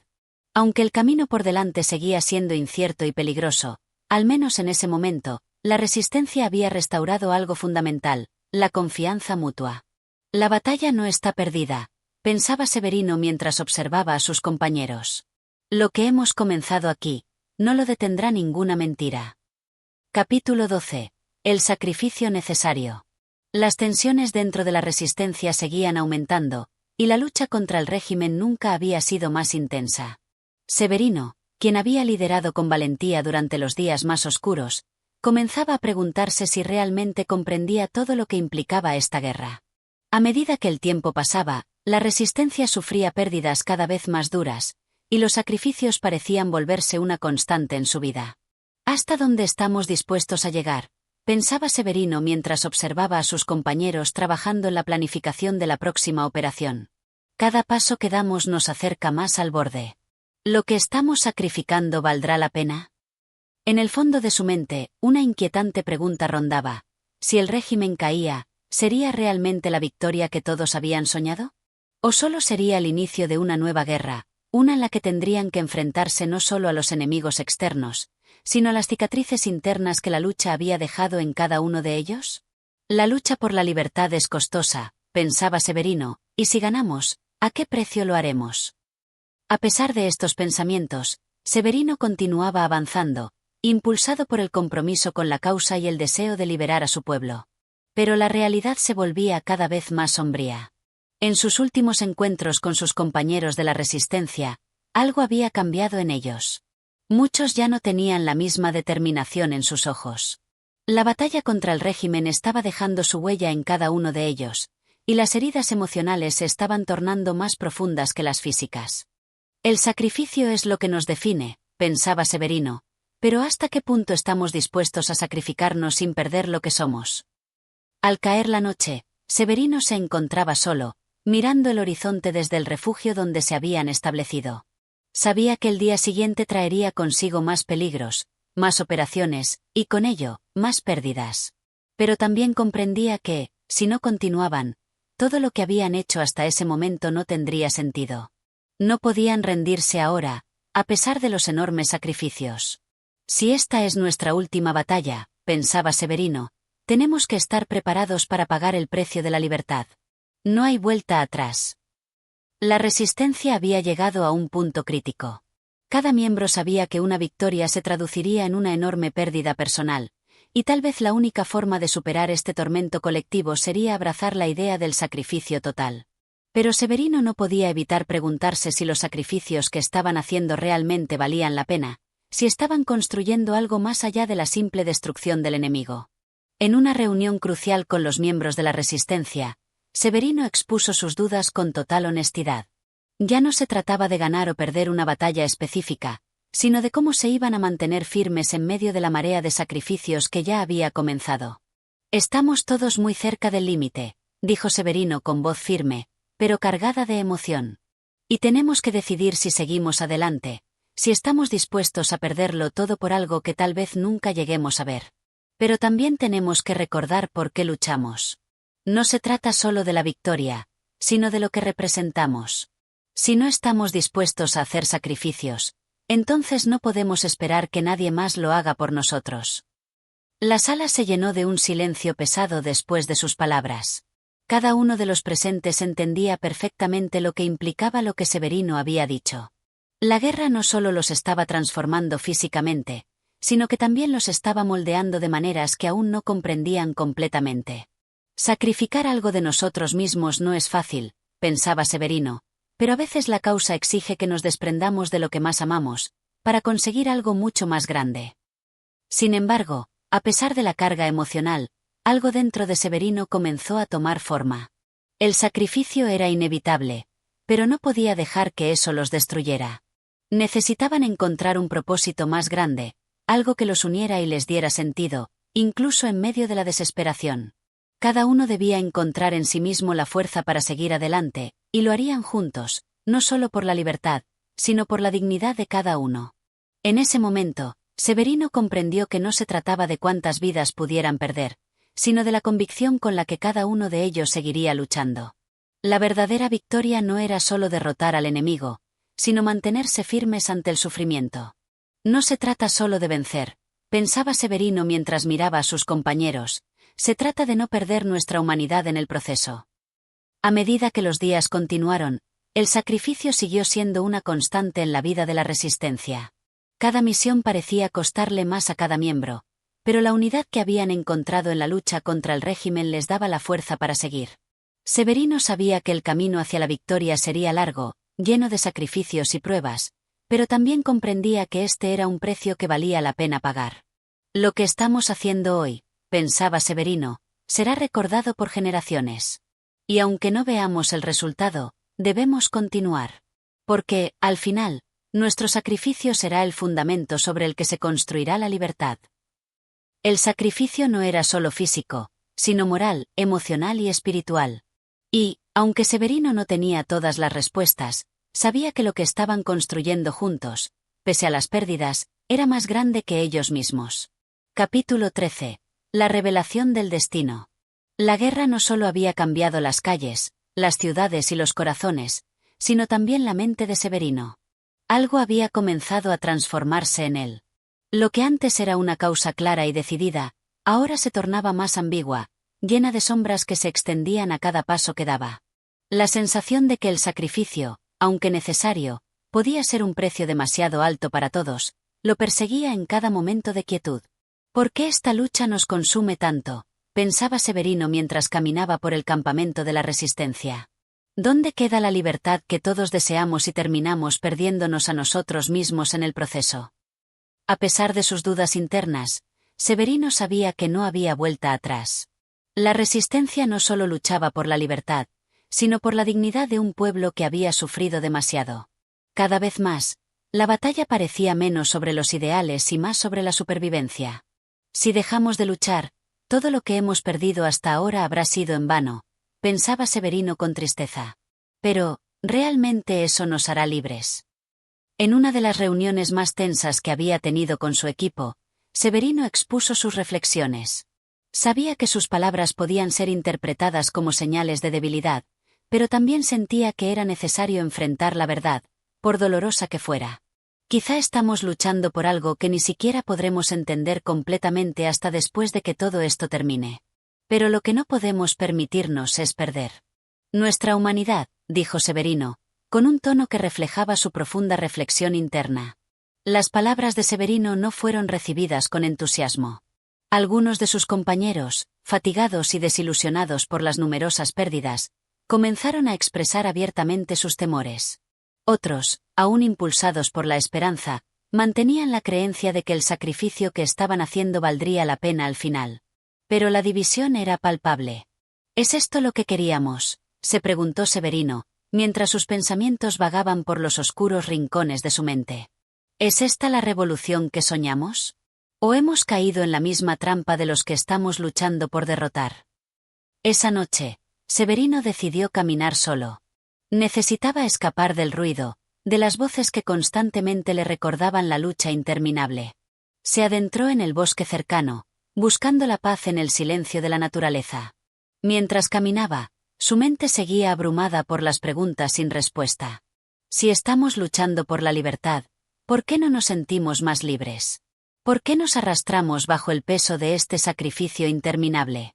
Aunque el camino por delante seguía siendo incierto y peligroso, al menos en ese momento, la resistencia había restaurado algo fundamental, la confianza mutua. La batalla no está perdida, pensaba Severino mientras observaba a sus compañeros. Lo que hemos comenzado aquí, no lo detendrá ninguna mentira. Capítulo 12. El sacrificio necesario. Las tensiones dentro de la resistencia seguían aumentando, y la lucha contra el régimen nunca había sido más intensa. Severino, quien había liderado con valentía durante los días más oscuros, comenzaba a preguntarse si realmente comprendía todo lo que implicaba esta guerra. A medida que el tiempo pasaba, la resistencia sufría pérdidas cada vez más duras, y los sacrificios parecían volverse una constante en su vida. ¿Hasta dónde estamos dispuestos a llegar?, pensaba Severino mientras observaba a sus compañeros trabajando en la planificación de la próxima operación. Cada paso que damos nos acerca más al borde. ¿Lo que estamos sacrificando valdrá la pena? En el fondo de su mente, una inquietante pregunta rondaba. Si el régimen caía, ¿sería realmente la victoria que todos habían soñado? ¿O solo sería el inicio de una nueva guerra, una en la que tendrían que enfrentarse no solo a los enemigos externos, sino a las cicatrices internas que la lucha había dejado en cada uno de ellos? La lucha por la libertad es costosa, pensaba Severino, y si ganamos, ¿a qué precio lo haremos? A pesar de estos pensamientos, Severino continuaba avanzando, impulsado por el compromiso con la causa y el deseo de liberar a su pueblo. Pero la realidad se volvía cada vez más sombría. En sus últimos encuentros con sus compañeros de la resistencia, algo había cambiado en ellos. Muchos ya no tenían la misma determinación en sus ojos. La batalla contra el régimen estaba dejando su huella en cada uno de ellos, y las heridas emocionales se estaban tornando más profundas que las físicas. El sacrificio es lo que nos define, pensaba Severino, Pero ¿hasta qué punto estamos dispuestos a sacrificarnos sin perder lo que somos? Al caer la noche, Severino se encontraba solo, mirando el horizonte desde el refugio donde se habían establecido. Sabía que el día siguiente traería consigo más peligros, más operaciones, y con ello, más pérdidas. Pero también comprendía que, si no continuaban, todo lo que habían hecho hasta ese momento no tendría sentido. No podían rendirse ahora, a pesar de los enormes sacrificios. Si esta es nuestra última batalla, pensaba Severino, tenemos que estar preparados para pagar el precio de la libertad. No hay vuelta atrás. La resistencia había llegado a un punto crítico. Cada miembro sabía que una victoria se traduciría en una enorme pérdida personal, y tal vez la única forma de superar este tormento colectivo sería abrazar la idea del sacrificio total. Pero Severino no podía evitar preguntarse si los sacrificios que estaban haciendo realmente valían la pena, si estaban construyendo algo más allá de la simple destrucción del enemigo. En una reunión crucial con los miembros de la Resistencia, Severino expuso sus dudas con total honestidad. Ya no se trataba de ganar o perder una batalla específica, sino de cómo se iban a mantener firmes en medio de la marea de sacrificios que ya había comenzado. Estamos todos muy cerca del límite, dijo Severino con voz firme, pero cargada de emoción. Y tenemos que decidir si seguimos adelante, si estamos dispuestos a perderlo todo por algo que tal vez nunca lleguemos a ver. Pero también tenemos que recordar por qué luchamos. No se trata solo de la victoria, sino de lo que representamos. Si no estamos dispuestos a hacer sacrificios, entonces no podemos esperar que nadie más lo haga por nosotros. La sala se llenó de un silencio pesado después de sus palabras. Cada uno de los presentes entendía perfectamente lo que implicaba lo que Severino había dicho. La guerra no solo los estaba transformando físicamente, sino que también los estaba moldeando de maneras que aún no comprendían completamente. Sacrificar algo de nosotros mismos no es fácil, pensaba Severino, pero a veces la causa exige que nos desprendamos de lo que más amamos, para conseguir algo mucho más grande. Sin embargo, a pesar de la carga emocional, algo dentro de Severino comenzó a tomar forma. El sacrificio era inevitable, pero no podía dejar que eso los destruyera. Necesitaban encontrar un propósito más grande, algo que los uniera y les diera sentido, incluso en medio de la desesperación. Cada uno debía encontrar en sí mismo la fuerza para seguir adelante, y lo harían juntos, no solo por la libertad, sino por la dignidad de cada uno. En ese momento, Severino comprendió que no se trataba de cuántas vidas pudieran perder, sino de la convicción con la que cada uno de ellos seguiría luchando. La verdadera victoria no era solo derrotar al enemigo, sino mantenerse firmes ante el sufrimiento. No se trata solo de vencer, pensaba Severino mientras miraba a sus compañeros, se trata de no perder nuestra humanidad en el proceso. A medida que los días continuaron, el sacrificio siguió siendo una constante en la vida de la Resistencia. Cada misión parecía costarle más a cada miembro, pero la unidad que habían encontrado en la lucha contra el régimen les daba la fuerza para seguir. Severino sabía que el camino hacia la victoria sería largo, lleno de sacrificios y pruebas, pero también comprendía que este era un precio que valía la pena pagar. Lo que estamos haciendo hoy, pensaba Severino, será recordado por generaciones. Y aunque no veamos el resultado, debemos continuar. Porque, al final, nuestro sacrificio será el fundamento sobre el que se construirá la libertad. El sacrificio no era solo físico, sino moral, emocional y espiritual. Y, aunque Severino no tenía todas las respuestas, sabía que lo que estaban construyendo juntos, pese a las pérdidas, era más grande que ellos mismos. Capítulo 13. La revelación del destino. La guerra no solo había cambiado las calles, las ciudades y los corazones, sino también la mente de Severino. Algo había comenzado a transformarse en él. Lo que antes era una causa clara y decidida, ahora se tornaba más ambigua, llena de sombras que se extendían a cada paso que daba. La sensación de que el sacrificio, aunque necesario, podía ser un precio demasiado alto para todos, lo perseguía en cada momento de quietud. ¿Por qué esta lucha nos consume tanto?, pensaba Severino mientras caminaba por el campamento de la Resistencia. ¿Dónde queda la libertad que todos deseamos y terminamos perdiéndonos a nosotros mismos en el proceso? A pesar de sus dudas internas, Severino sabía que no había vuelta atrás. La Resistencia no solo luchaba por la libertad, sino por la dignidad de un pueblo que había sufrido demasiado. Cada vez más, La batalla parecía menos sobre los ideales y más sobre la supervivencia. Si dejamos de luchar, todo lo que hemos perdido hasta ahora habrá sido en vano, pensaba Severino con tristeza. Pero, ¿realmente eso nos hará libres? En una de las reuniones más tensas que había tenido con su equipo, Severino expuso sus reflexiones. Sabía que sus palabras podían ser interpretadas como señales de debilidad, pero también sentía que era necesario enfrentar la verdad, por dolorosa que fuera. Quizá estamos luchando por algo que ni siquiera podremos entender completamente hasta después de que todo esto termine. Pero lo que no podemos permitirnos es perder nuestra humanidad, dijo Severino, con un tono que reflejaba su profunda reflexión interna. Las palabras de Severino no fueron recibidas con entusiasmo. Algunos de sus compañeros, fatigados y desilusionados por las numerosas pérdidas, comenzaron a expresar abiertamente sus temores. Otros, aún impulsados por la esperanza, mantenían la creencia de que el sacrificio que estaban haciendo valdría la pena al final. Pero la división era palpable. ¿Es esto lo que queríamos?, se preguntó Severino, mientras sus pensamientos vagaban por los oscuros rincones de su mente. ¿Es esta la revolución que soñamos? ¿O hemos caído en la misma trampa de los que estamos luchando por derrotar? Esa noche, Severino decidió caminar solo. Necesitaba escapar del ruido, de las voces que constantemente le recordaban la lucha interminable. Se adentró en el bosque cercano, buscando la paz en el silencio de la naturaleza. Mientras caminaba, su mente seguía abrumada por las preguntas sin respuesta. Si estamos luchando por la libertad, ¿por qué no nos sentimos más libres? ¿Por qué nos arrastramos bajo el peso de este sacrificio interminable?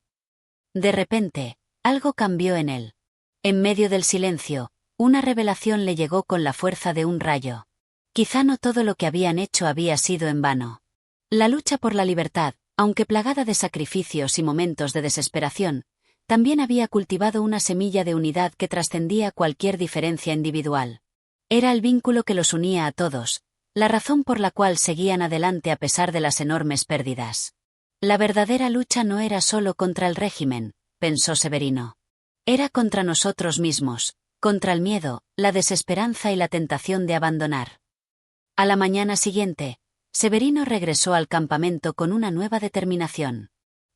De repente, algo cambió en él. En medio del silencio, una revelación le llegó con la fuerza de un rayo. Quizá no todo lo que habían hecho había sido en vano. La lucha por la libertad, aunque plagada de sacrificios y momentos de desesperación, también había cultivado una semilla de unidad que trascendía cualquier diferencia individual. Era el vínculo que los unía a todos, la razón por la cual seguían adelante a pesar de las enormes pérdidas. La verdadera lucha no era solo contra el régimen, pensó Severino. Era contra nosotros mismos, contra el miedo, la desesperanza y la tentación de abandonar. A la mañana siguiente, Severino regresó al campamento con una nueva determinación.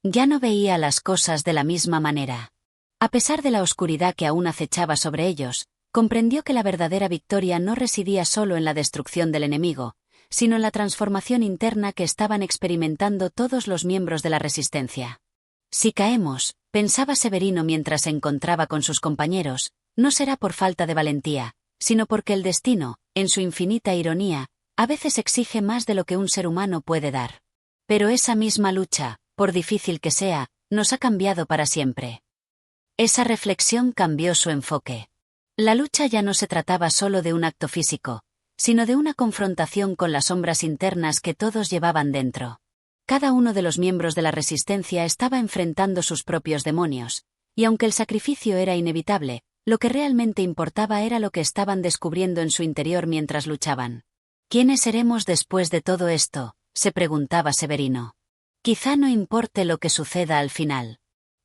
Ya no veía las cosas de la misma manera. A pesar de la oscuridad que aún acechaba sobre ellos, comprendió que la verdadera victoria no residía solo en la destrucción del enemigo, sino en la transformación interna que estaban experimentando todos los miembros de la resistencia. Si caemos, pensaba Severino mientras se encontraba con sus compañeros, no será por falta de valentía, sino porque el destino, en su infinita ironía, a veces exige más de lo que un ser humano puede dar. Pero esa misma lucha, por difícil que sea, nos ha cambiado para siempre. Esa reflexión cambió su enfoque. La lucha ya no se trataba solo de un acto físico, sino de una confrontación con las sombras internas que todos llevaban dentro. Cada uno de los miembros de la resistencia estaba enfrentando sus propios demonios, y aunque el sacrificio era inevitable, lo que realmente importaba era lo que estaban descubriendo en su interior mientras luchaban. ¿Quiénes seremos después de todo esto?, se preguntaba Severino. Quizá no importe lo que suceda al final.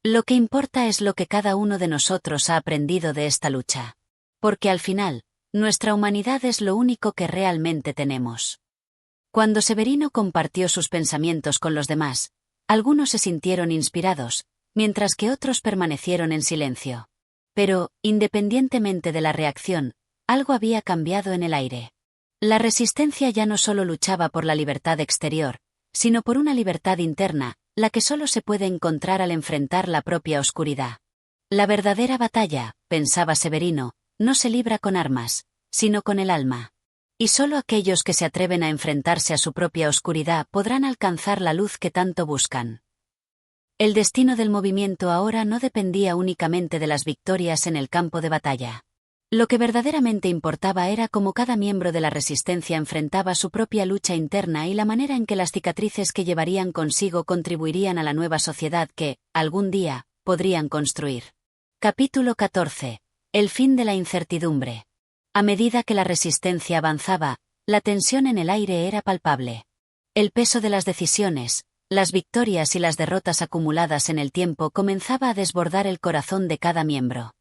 Lo que importa es lo que cada uno de nosotros ha aprendido de esta lucha. Porque al final, nuestra humanidad es lo único que realmente tenemos. Cuando Severino compartió sus pensamientos con los demás, algunos se sintieron inspirados, mientras que otros permanecieron en silencio. Pero, independientemente de la reacción, algo había cambiado en el aire. La resistencia ya no solo luchaba por la libertad exterior, sino por una libertad interna, la que solo se puede encontrar al enfrentar la propia oscuridad. La verdadera batalla, pensaba Severino, no se libra con armas, sino con el alma. Y solo aquellos que se atreven a enfrentarse a su propia oscuridad podrán alcanzar la luz que tanto buscan. El destino del movimiento ahora no dependía únicamente de las victorias en el campo de batalla. Lo que verdaderamente importaba era cómo cada miembro de la resistencia enfrentaba su propia lucha interna y la manera en que las cicatrices que llevarían consigo contribuirían a la nueva sociedad que, algún día, podrían construir. Capítulo 14. El fin de la incertidumbre. A medida que la resistencia avanzaba, la tensión en el aire era palpable. El peso de las decisiones, las victorias y las derrotas acumuladas en el tiempo comenzaba a desbordar el corazón de cada miembro.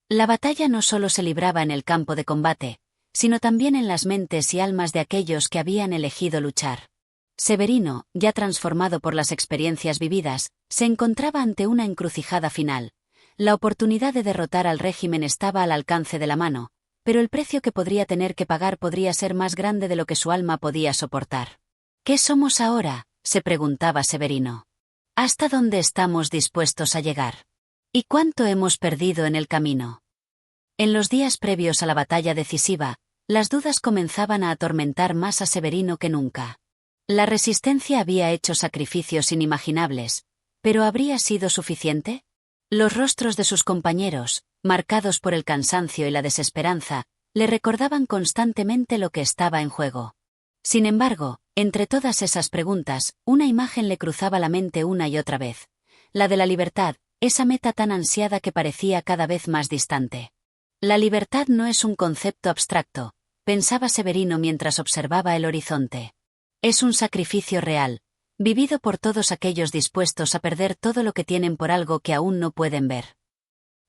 La batalla no solo se libraba en el campo de combate, sino también en las mentes y almas de aquellos que habían elegido luchar. Severino, ya transformado por las experiencias vividas, se encontraba ante una encrucijada final. La oportunidad de derrotar al régimen estaba al alcance de la mano, pero el precio que podría tener que pagar podría ser más grande de lo que su alma podía soportar. ¿Qué somos ahora?, se preguntaba Severino. ¿Hasta dónde estamos dispuestos a llegar? ¿Y cuánto hemos perdido en el camino? En los días previos a la batalla decisiva, las dudas comenzaban a atormentar más a Severino que nunca. La resistencia había hecho sacrificios inimaginables, ¿pero habría sido suficiente? Los rostros de sus compañeros, marcados por el cansancio y la desesperanza, le recordaban constantemente lo que estaba en juego. Sin embargo, entre todas esas preguntas, una imagen le cruzaba la mente una y otra vez. La de la libertad, esa meta tan ansiada que parecía cada vez más distante. La libertad no es un concepto abstracto, pensaba Severino mientras observaba el horizonte. Es un sacrificio real, vivido por todos aquellos dispuestos a perder todo lo que tienen por algo que aún no pueden ver.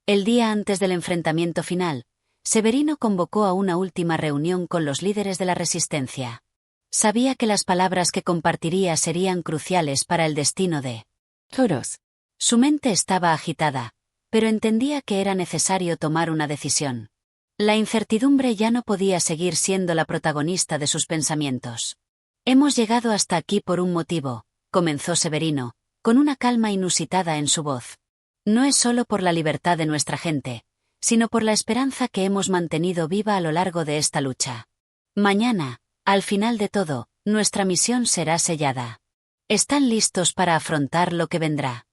El día antes del enfrentamiento final, Severino convocó a una última reunión con los líderes de la resistencia. Sabía que las palabras que compartiría serían cruciales para el destino de todos. Su mente estaba agitada, pero entendía que era necesario tomar una decisión. La incertidumbre ya no podía seguir siendo la protagonista de sus pensamientos. Hemos llegado hasta aquí por un motivo, comenzó Severino, con una calma inusitada en su voz. No es solo por la libertad de nuestra gente, sino por la esperanza que hemos mantenido viva a lo largo de esta lucha. Mañana, al final de todo, nuestra misión será sellada. ¿Están listos para afrontar lo que vendrá?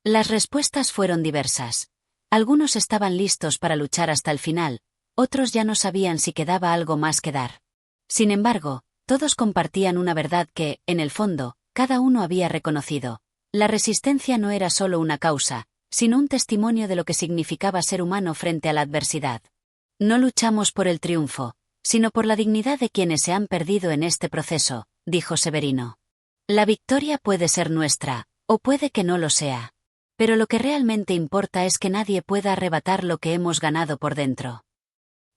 Las respuestas fueron diversas. Algunos estaban listos para luchar hasta el final, otros ya no sabían si quedaba algo más que dar. Sin embargo, todos compartían una verdad que, en el fondo, cada uno había reconocido. La resistencia no era solo una causa, sino un testimonio de lo que significaba ser humano frente a la adversidad. No luchamos por el triunfo, sino por la dignidad de quienes se han perdido en este proceso, dijo Severino. La victoria puede ser nuestra, o puede que no lo sea. Pero lo que realmente importa es que nadie pueda arrebatar lo que hemos ganado por dentro.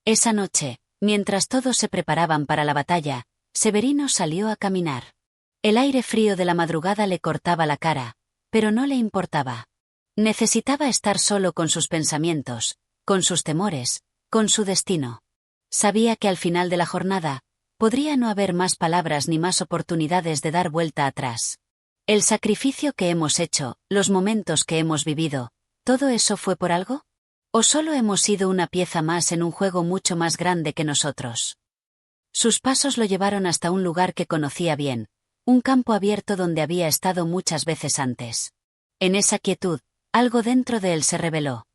Esa noche, mientras todos se preparaban para la batalla, Severino salió a caminar. El aire frío de la madrugada le cortaba la cara, pero no le importaba. Necesitaba estar solo con sus pensamientos, con sus temores, con su destino. Sabía que al final de la jornada, podría no haber más palabras ni más oportunidades de dar vuelta atrás. El sacrificio que hemos hecho, los momentos que hemos vivido, ¿todo eso fue por algo? ¿O solo hemos sido una pieza más en un juego mucho más grande que nosotros? Sus pasos lo llevaron hasta un lugar que conocía bien, un campo abierto donde había estado muchas veces antes. En esa quietud, algo dentro de él se reveló.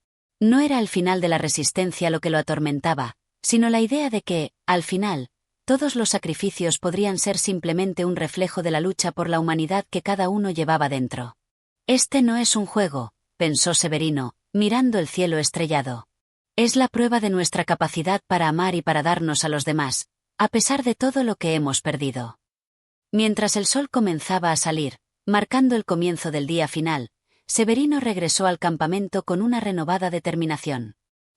No era el final de la resistencia lo que lo atormentaba, sino la idea de que, al final, todos los sacrificios podrían ser simplemente un reflejo de la lucha por la humanidad que cada uno llevaba dentro. Este no es un juego, pensó Severino, mirando el cielo estrellado. Es la prueba de nuestra capacidad para amar y para darnos a los demás, a pesar de todo lo que hemos perdido. Mientras el sol comenzaba a salir, marcando el comienzo del día final, Severino regresó al campamento con una renovada determinación.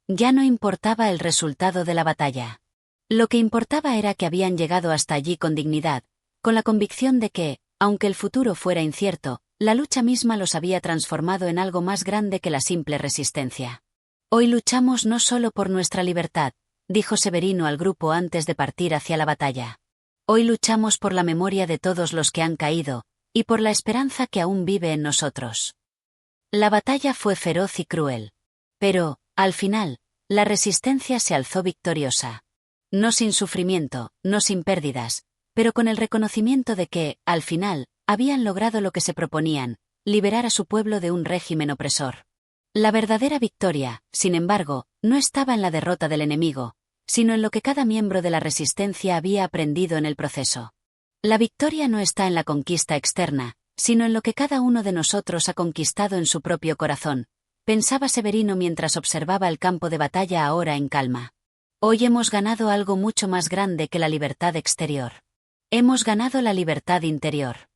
Ya no importaba el resultado de la batalla. Lo que importaba era que habían llegado hasta allí con dignidad, con la convicción de que, aunque el futuro fuera incierto, la lucha misma los había transformado en algo más grande que la simple resistencia. Hoy luchamos no solo por nuestra libertad, dijo Severino al grupo antes de partir hacia la batalla. Hoy luchamos por la memoria de todos los que han caído, y por la esperanza que aún vive en nosotros. La batalla fue feroz y cruel. Pero, al final, la resistencia se alzó victoriosa. No sin sufrimiento, no sin pérdidas, pero con el reconocimiento de que, al final, habían logrado lo que se proponían, liberar a su pueblo de un régimen opresor. La verdadera victoria, sin embargo, no estaba en la derrota del enemigo, sino en lo que cada miembro de la resistencia había aprendido en el proceso. La victoria no está en la conquista externa, sino en lo que cada uno de nosotros ha conquistado en su propio corazón, pensaba Severino mientras observaba el campo de batalla ahora en calma. Hoy hemos ganado algo mucho más grande que la libertad exterior. Hemos ganado la libertad interior.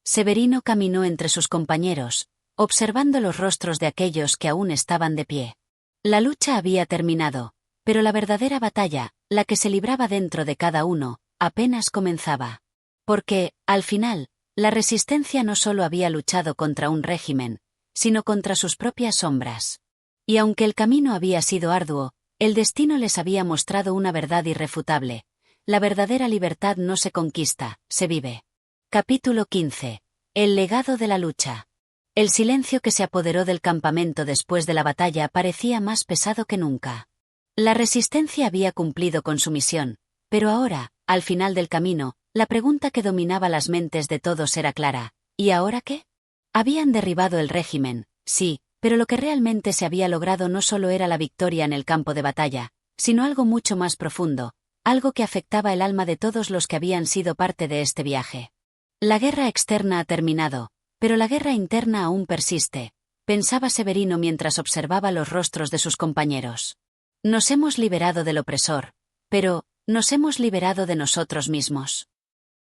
Severino caminó entre sus compañeros, observando los rostros de aquellos que aún estaban de pie. La lucha había terminado, pero la verdadera batalla, la que se libraba dentro de cada uno, apenas comenzaba. Porque, al final, la resistencia no solo había luchado contra un régimen, sino contra sus propias sombras. Y aunque el camino había sido arduo, el destino les había mostrado una verdad irrefutable: la verdadera libertad no se conquista, se vive. Capítulo 15. El legado de la lucha. El silencio que se apoderó del campamento después de la batalla parecía más pesado que nunca. La resistencia había cumplido con su misión, pero ahora, al final del camino, la pregunta que dominaba las mentes de todos era clara: ¿y ahora qué? Habían derribado el régimen, sí, pero lo que realmente se había logrado no solo era la victoria en el campo de batalla, sino algo mucho más profundo, algo que afectaba el alma de todos los que habían sido parte de este viaje. La guerra externa ha terminado, pero la guerra interna aún persiste, pensaba Severino mientras observaba los rostros de sus compañeros. Nos hemos liberado del opresor, pero, nos hemos liberado de nosotros mismos.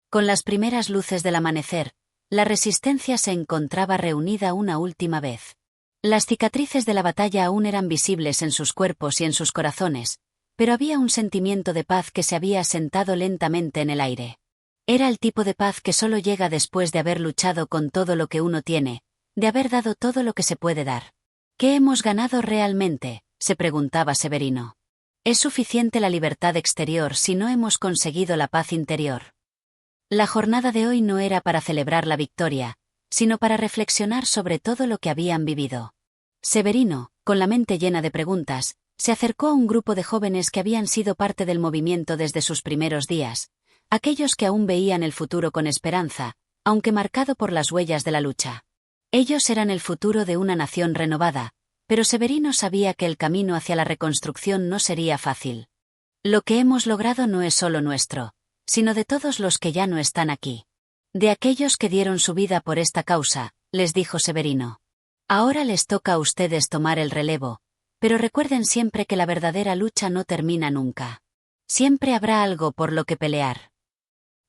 Con las primeras luces del amanecer, la resistencia se encontraba reunida una última vez. Las cicatrices de la batalla aún eran visibles en sus cuerpos y en sus corazones, pero había un sentimiento de paz que se había asentado lentamente en el aire. Era el tipo de paz que solo llega después de haber luchado con todo lo que uno tiene, de haber dado todo lo que se puede dar. ¿Qué hemos ganado realmente?, se preguntaba Severino. ¿Es suficiente la libertad exterior si no hemos conseguido la paz interior? La jornada de hoy no era para celebrar la victoria, sino para reflexionar sobre todo lo que habían vivido. Severino, con la mente llena de preguntas, se acercó a un grupo de jóvenes que habían sido parte del movimiento desde sus primeros días, aquellos que aún veían el futuro con esperanza, aunque marcado por las huellas de la lucha. Ellos eran el futuro de una nación renovada, pero Severino sabía que el camino hacia la reconstrucción no sería fácil. Lo que hemos logrado no es solo nuestro, sino de todos los que ya no están aquí. De aquellos que dieron su vida por esta causa, les dijo Severino. Ahora les toca a ustedes tomar el relevo, pero recuerden siempre que la verdadera lucha no termina nunca. Siempre habrá algo por lo que pelear.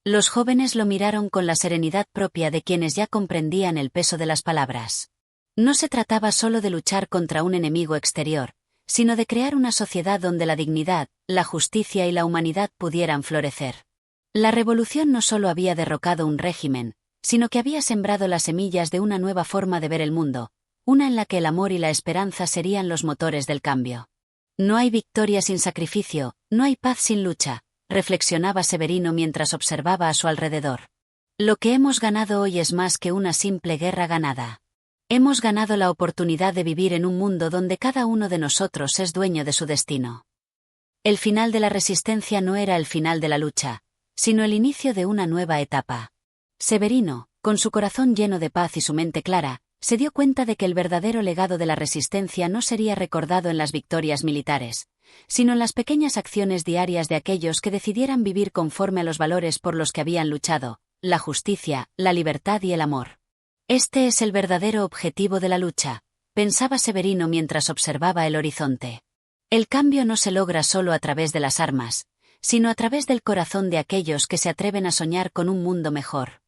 Los jóvenes lo miraron con la serenidad propia de quienes ya comprendían el peso de las palabras. No se trataba solo de luchar contra un enemigo exterior, sino de crear una sociedad donde la dignidad, la justicia y la humanidad pudieran florecer. La revolución no solo había derrocado un régimen, sino que había sembrado las semillas de una nueva forma de ver el mundo, una en la que el amor y la esperanza serían los motores del cambio. No hay victoria sin sacrificio, no hay paz sin lucha, reflexionaba Severino mientras observaba a su alrededor. Lo que hemos ganado hoy es más que una simple guerra ganada. Hemos ganado la oportunidad de vivir en un mundo donde cada uno de nosotros es dueño de su destino. El final de la resistencia no era el final de la lucha, sino el inicio de una nueva etapa. Severino, con su corazón lleno de paz y su mente clara, se dio cuenta de que el verdadero legado de la resistencia no sería recordado en las victorias militares, sino en las pequeñas acciones diarias de aquellos que decidieran vivir conforme a los valores por los que habían luchado: la justicia, la libertad y el amor. Este es el verdadero objetivo de la lucha, pensaba Severino mientras observaba el horizonte. El cambio no se logra solo a través de las armas, sino a través del corazón de aquellos que se atreven a soñar con un mundo mejor.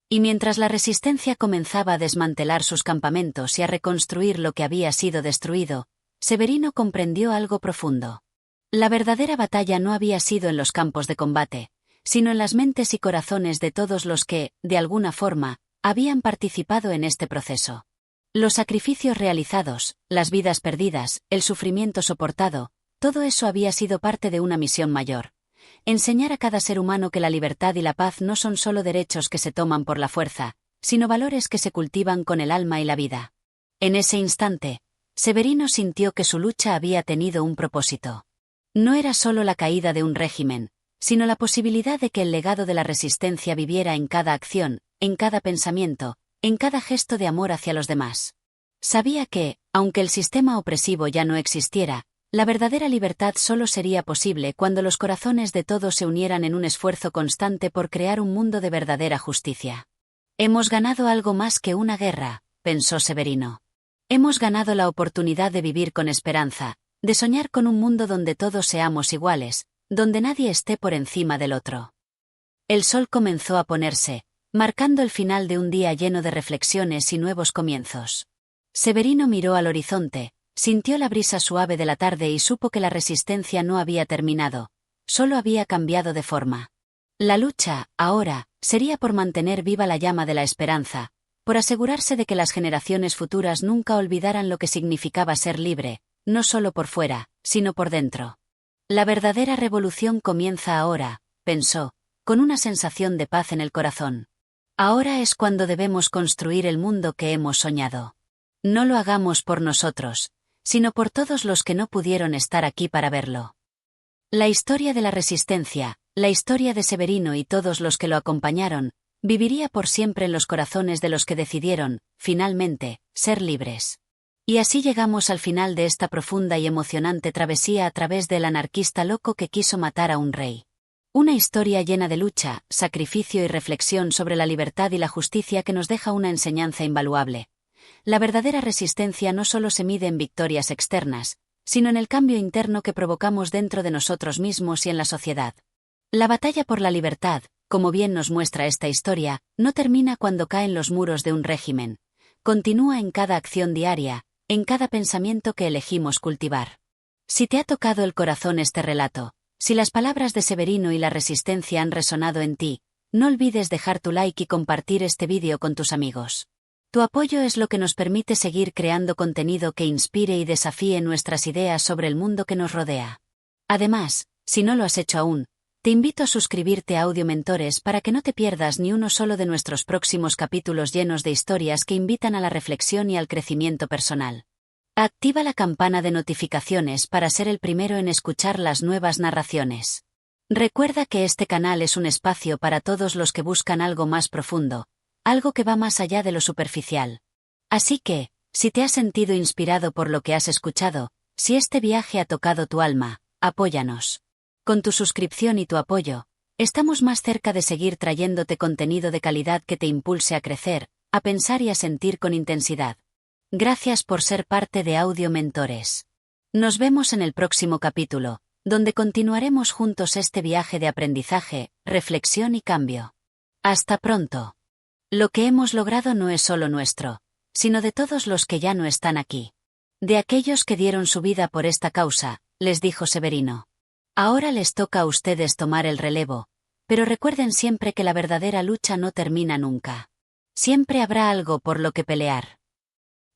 Y mientras la resistencia comenzaba a desmantelar sus campamentos y a reconstruir lo que había sido destruido, Severino comprendió algo profundo. La verdadera batalla no había sido en los campos de combate, sino en las mentes y corazones de todos los que, de alguna forma, habían participado en este proceso. Los sacrificios realizados, las vidas perdidas, el sufrimiento soportado, todo eso había sido parte de una misión mayor: enseñar a cada ser humano que la libertad y la paz no son solo derechos que se toman por la fuerza, sino valores que se cultivan con el alma y la vida. En ese instante, Severino sintió que su lucha había tenido un propósito. No era solo la caída de un régimen, sino la posibilidad de que el legado de la resistencia viviera en cada acción, en cada pensamiento, en cada gesto de amor hacia los demás. Sabía que, aunque el sistema opresivo ya no existiera, la verdadera libertad solo sería posible cuando los corazones de todos se unieran en un esfuerzo constante por crear un mundo de verdadera justicia. Hemos ganado algo más que una guerra, pensó Severino. Hemos ganado la oportunidad de vivir con esperanza, de soñar con un mundo donde todos seamos iguales, donde nadie esté por encima del otro. El sol comenzó a ponerse, marcando el final de un día lleno de reflexiones y nuevos comienzos. Severino miró al horizonte, sintió la brisa suave de la tarde y supo que la resistencia no había terminado, solo había cambiado de forma. La lucha, ahora, sería por mantener viva la llama de la esperanza, por asegurarse de que las generaciones futuras nunca olvidaran lo que significaba ser libre, no solo por fuera, sino por dentro. La verdadera revolución comienza ahora, pensó, con una sensación de paz en el corazón. Ahora es cuando debemos construir el mundo que hemos soñado. No lo hagamos por nosotros, sino por todos los que no pudieron estar aquí para verlo. La historia de la resistencia, la historia de Severino y todos los que lo acompañaron, viviría por siempre en los corazones de los que decidieron, finalmente, ser libres. Y así llegamos al final de esta profunda y emocionante travesía a través del anarquista loco que quiso matar a un rey. Una historia llena de lucha, sacrificio y reflexión sobre la libertad y la justicia que nos deja una enseñanza invaluable. La verdadera resistencia no solo se mide en victorias externas, sino en el cambio interno que provocamos dentro de nosotros mismos y en la sociedad. La batalla por la libertad, como bien nos muestra esta historia, no termina cuando caen los muros de un régimen. Continúa en cada acción diaria, en cada pensamiento que elegimos cultivar. Si te ha tocado el corazón este relato, si las palabras de Severino y la resistencia han resonado en ti, no olvides dejar tu like y compartir este vídeo con tus amigos. Tu apoyo es lo que nos permite seguir creando contenido que inspire y desafíe nuestras ideas sobre el mundo que nos rodea. Además, si no lo has hecho aún, te invito a suscribirte a Audio Mentores para que no te pierdas ni uno solo de nuestros próximos capítulos llenos de historias que invitan a la reflexión y al crecimiento personal. Activa la campana de notificaciones para ser el primero en escuchar las nuevas narraciones. Recuerda que este canal es un espacio para todos los que buscan algo más profundo, algo que va más allá de lo superficial. Así que, si te has sentido inspirado por lo que has escuchado, si este viaje ha tocado tu alma, apóyanos. Con tu suscripción y tu apoyo, estamos más cerca de seguir trayéndote contenido de calidad que te impulse a crecer, a pensar y a sentir con intensidad. Gracias por ser parte de Audio Mentores. Nos vemos en el próximo capítulo, donde continuaremos juntos este viaje de aprendizaje, reflexión y cambio. Hasta pronto. Lo que hemos logrado no es solo nuestro, sino de todos los que ya no están aquí. De aquellos que dieron su vida por esta causa, les dijo Severino. Ahora les toca a ustedes tomar el relevo, pero recuerden siempre que la verdadera lucha no termina nunca. Siempre habrá algo por lo que pelear.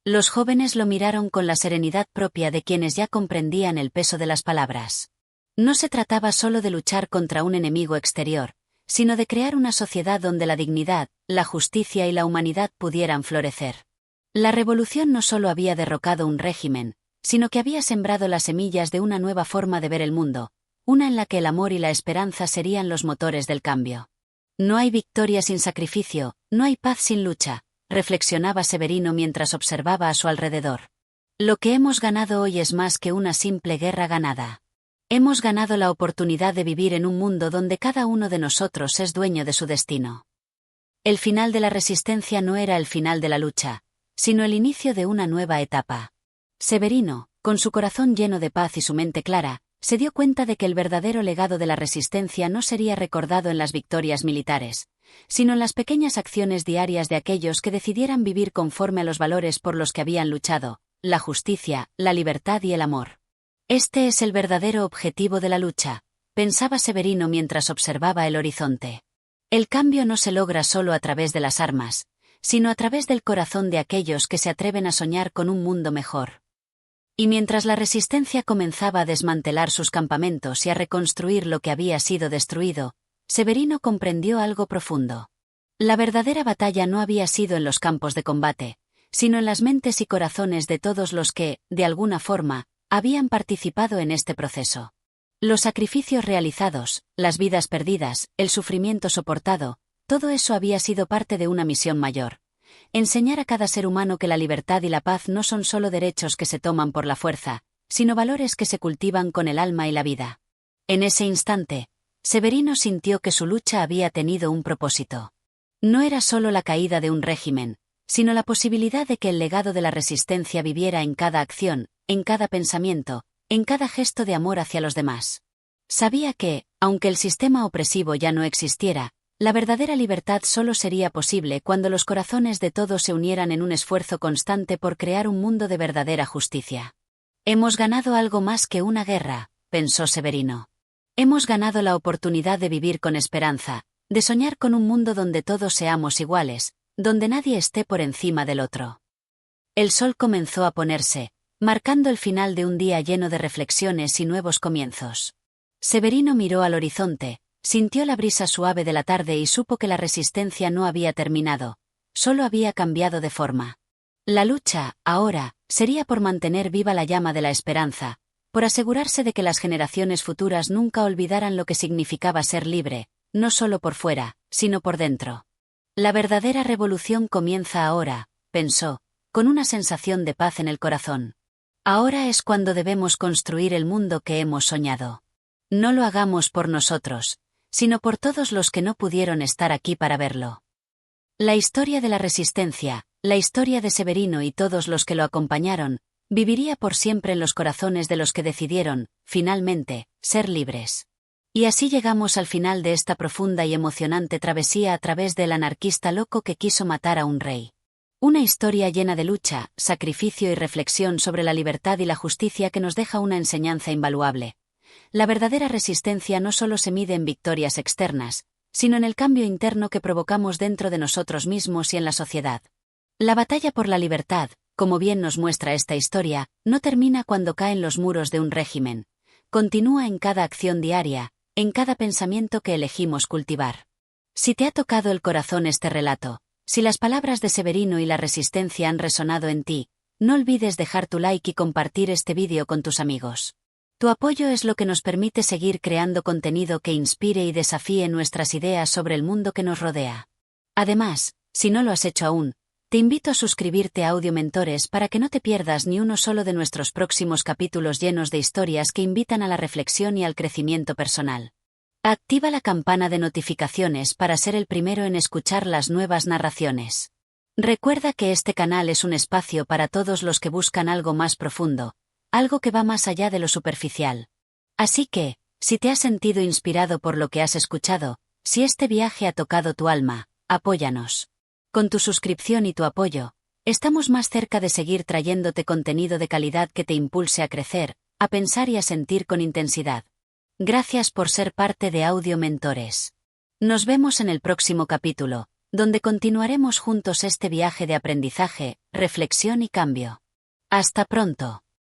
Los jóvenes lo miraron con la serenidad propia de quienes ya comprendían el peso de las palabras. No se trataba solo de luchar contra un enemigo exterior, sino de crear una sociedad donde la dignidad, la justicia y la humanidad pudieran florecer. La revolución no solo había derrocado un régimen, sino que había sembrado las semillas de una nueva forma de ver el mundo, una en la que el amor y la esperanza serían los motores del cambio. No hay victoria sin sacrificio, no hay paz sin lucha, reflexionaba Severino mientras observaba a su alrededor. Lo que hemos ganado hoy es más que una simple guerra ganada. Hemos ganado la oportunidad de vivir en un mundo donde cada uno de nosotros es dueño de su destino. El final de la resistencia no era el final de la lucha, sino el inicio de una nueva etapa. Severino, con su corazón lleno de paz y su mente clara, se dio cuenta de que el verdadero legado de la resistencia no sería recordado en las victorias militares, sino en las pequeñas acciones diarias de aquellos que decidieran vivir conforme a los valores por los que habían luchado, la justicia, la libertad y el amor. Este es el verdadero objetivo de la lucha, pensaba Severino mientras observaba el horizonte. El cambio no se logra solo a través de las armas, sino a través del corazón de aquellos que se atreven a soñar con un mundo mejor. Y mientras la resistencia comenzaba a desmantelar sus campamentos y a reconstruir lo que había sido destruido, Severino comprendió algo profundo. La verdadera batalla no había sido en los campos de combate, sino en las mentes y corazones de todos los que, de alguna forma, habían participado en este proceso. Los sacrificios realizados, las vidas perdidas, el sufrimiento soportado, todo eso había sido parte de una misión mayor. Enseñar a cada ser humano que la libertad y la paz no son solo derechos que se toman por la fuerza, sino valores que se cultivan con el alma y la vida. En ese instante, Severino sintió que su lucha había tenido un propósito. No era solo la caída de un régimen, sino la posibilidad de que el legado de la resistencia viviera en cada acción, en cada pensamiento, en cada gesto de amor hacia los demás. Sabía que, aunque el sistema opresivo ya no existiera, la verdadera libertad solo sería posible cuando los corazones de todos se unieran en un esfuerzo constante por crear un mundo de verdadera justicia. Hemos ganado algo más que una guerra, pensó Severino. Hemos ganado la oportunidad de vivir con esperanza, de soñar con un mundo donde todos seamos iguales, donde nadie esté por encima del otro. El sol comenzó a ponerse, marcando el final de un día lleno de reflexiones y nuevos comienzos. Severino miró al horizonte, sintió la brisa suave de la tarde y supo que la resistencia no había terminado, solo había cambiado de forma. La lucha, ahora, sería por mantener viva la llama de la esperanza, por asegurarse de que las generaciones futuras nunca olvidaran lo que significaba ser libre, no solo por fuera, sino por dentro. La verdadera revolución comienza ahora, pensó, con una sensación de paz en el corazón. Ahora es cuando debemos construir el mundo que hemos soñado. No lo hagamos por nosotros, sino por todos los que no pudieron estar aquí para verlo. La historia de la resistencia, la historia de Severino y todos los que lo acompañaron, viviría por siempre en los corazones de los que decidieron, finalmente, ser libres. Y así llegamos al final de esta profunda y emocionante travesía a través del anarquista loco que quiso matar a un rey. Una historia llena de lucha, sacrificio y reflexión sobre la libertad y la justicia que nos deja una enseñanza invaluable. La verdadera resistencia no solo se mide en victorias externas, sino en el cambio interno que provocamos dentro de nosotros mismos y en la sociedad. La batalla por la libertad, como bien nos muestra esta historia, no termina cuando caen los muros de un régimen. Continúa en cada acción diaria, en cada pensamiento que elegimos cultivar. Si te ha tocado el corazón este relato, si las palabras de Severino y la resistencia han resonado en ti, no olvides dejar tu like y compartir este vídeo con tus amigos. Tu apoyo es lo que nos permite seguir creando contenido que inspire y desafíe nuestras ideas sobre el mundo que nos rodea. Además, si no lo has hecho aún, te invito a suscribirte a Audio Mentores para que no te pierdas ni uno solo de nuestros próximos capítulos llenos de historias que invitan a la reflexión y al crecimiento personal. Activa la campana de notificaciones para ser el primero en escuchar las nuevas narraciones. Recuerda que este canal es un espacio para todos los que buscan algo más profundo, algo que va más allá de lo superficial. Así que, si te has sentido inspirado por lo que has escuchado, si este viaje ha tocado tu alma, apóyanos. Con tu suscripción y tu apoyo, estamos más cerca de seguir trayéndote contenido de calidad que te impulse a crecer, a pensar y a sentir con intensidad. Gracias por ser parte de Audio Mentores. Nos vemos en el próximo capítulo, donde continuaremos juntos este viaje de aprendizaje, reflexión y cambio. Hasta pronto.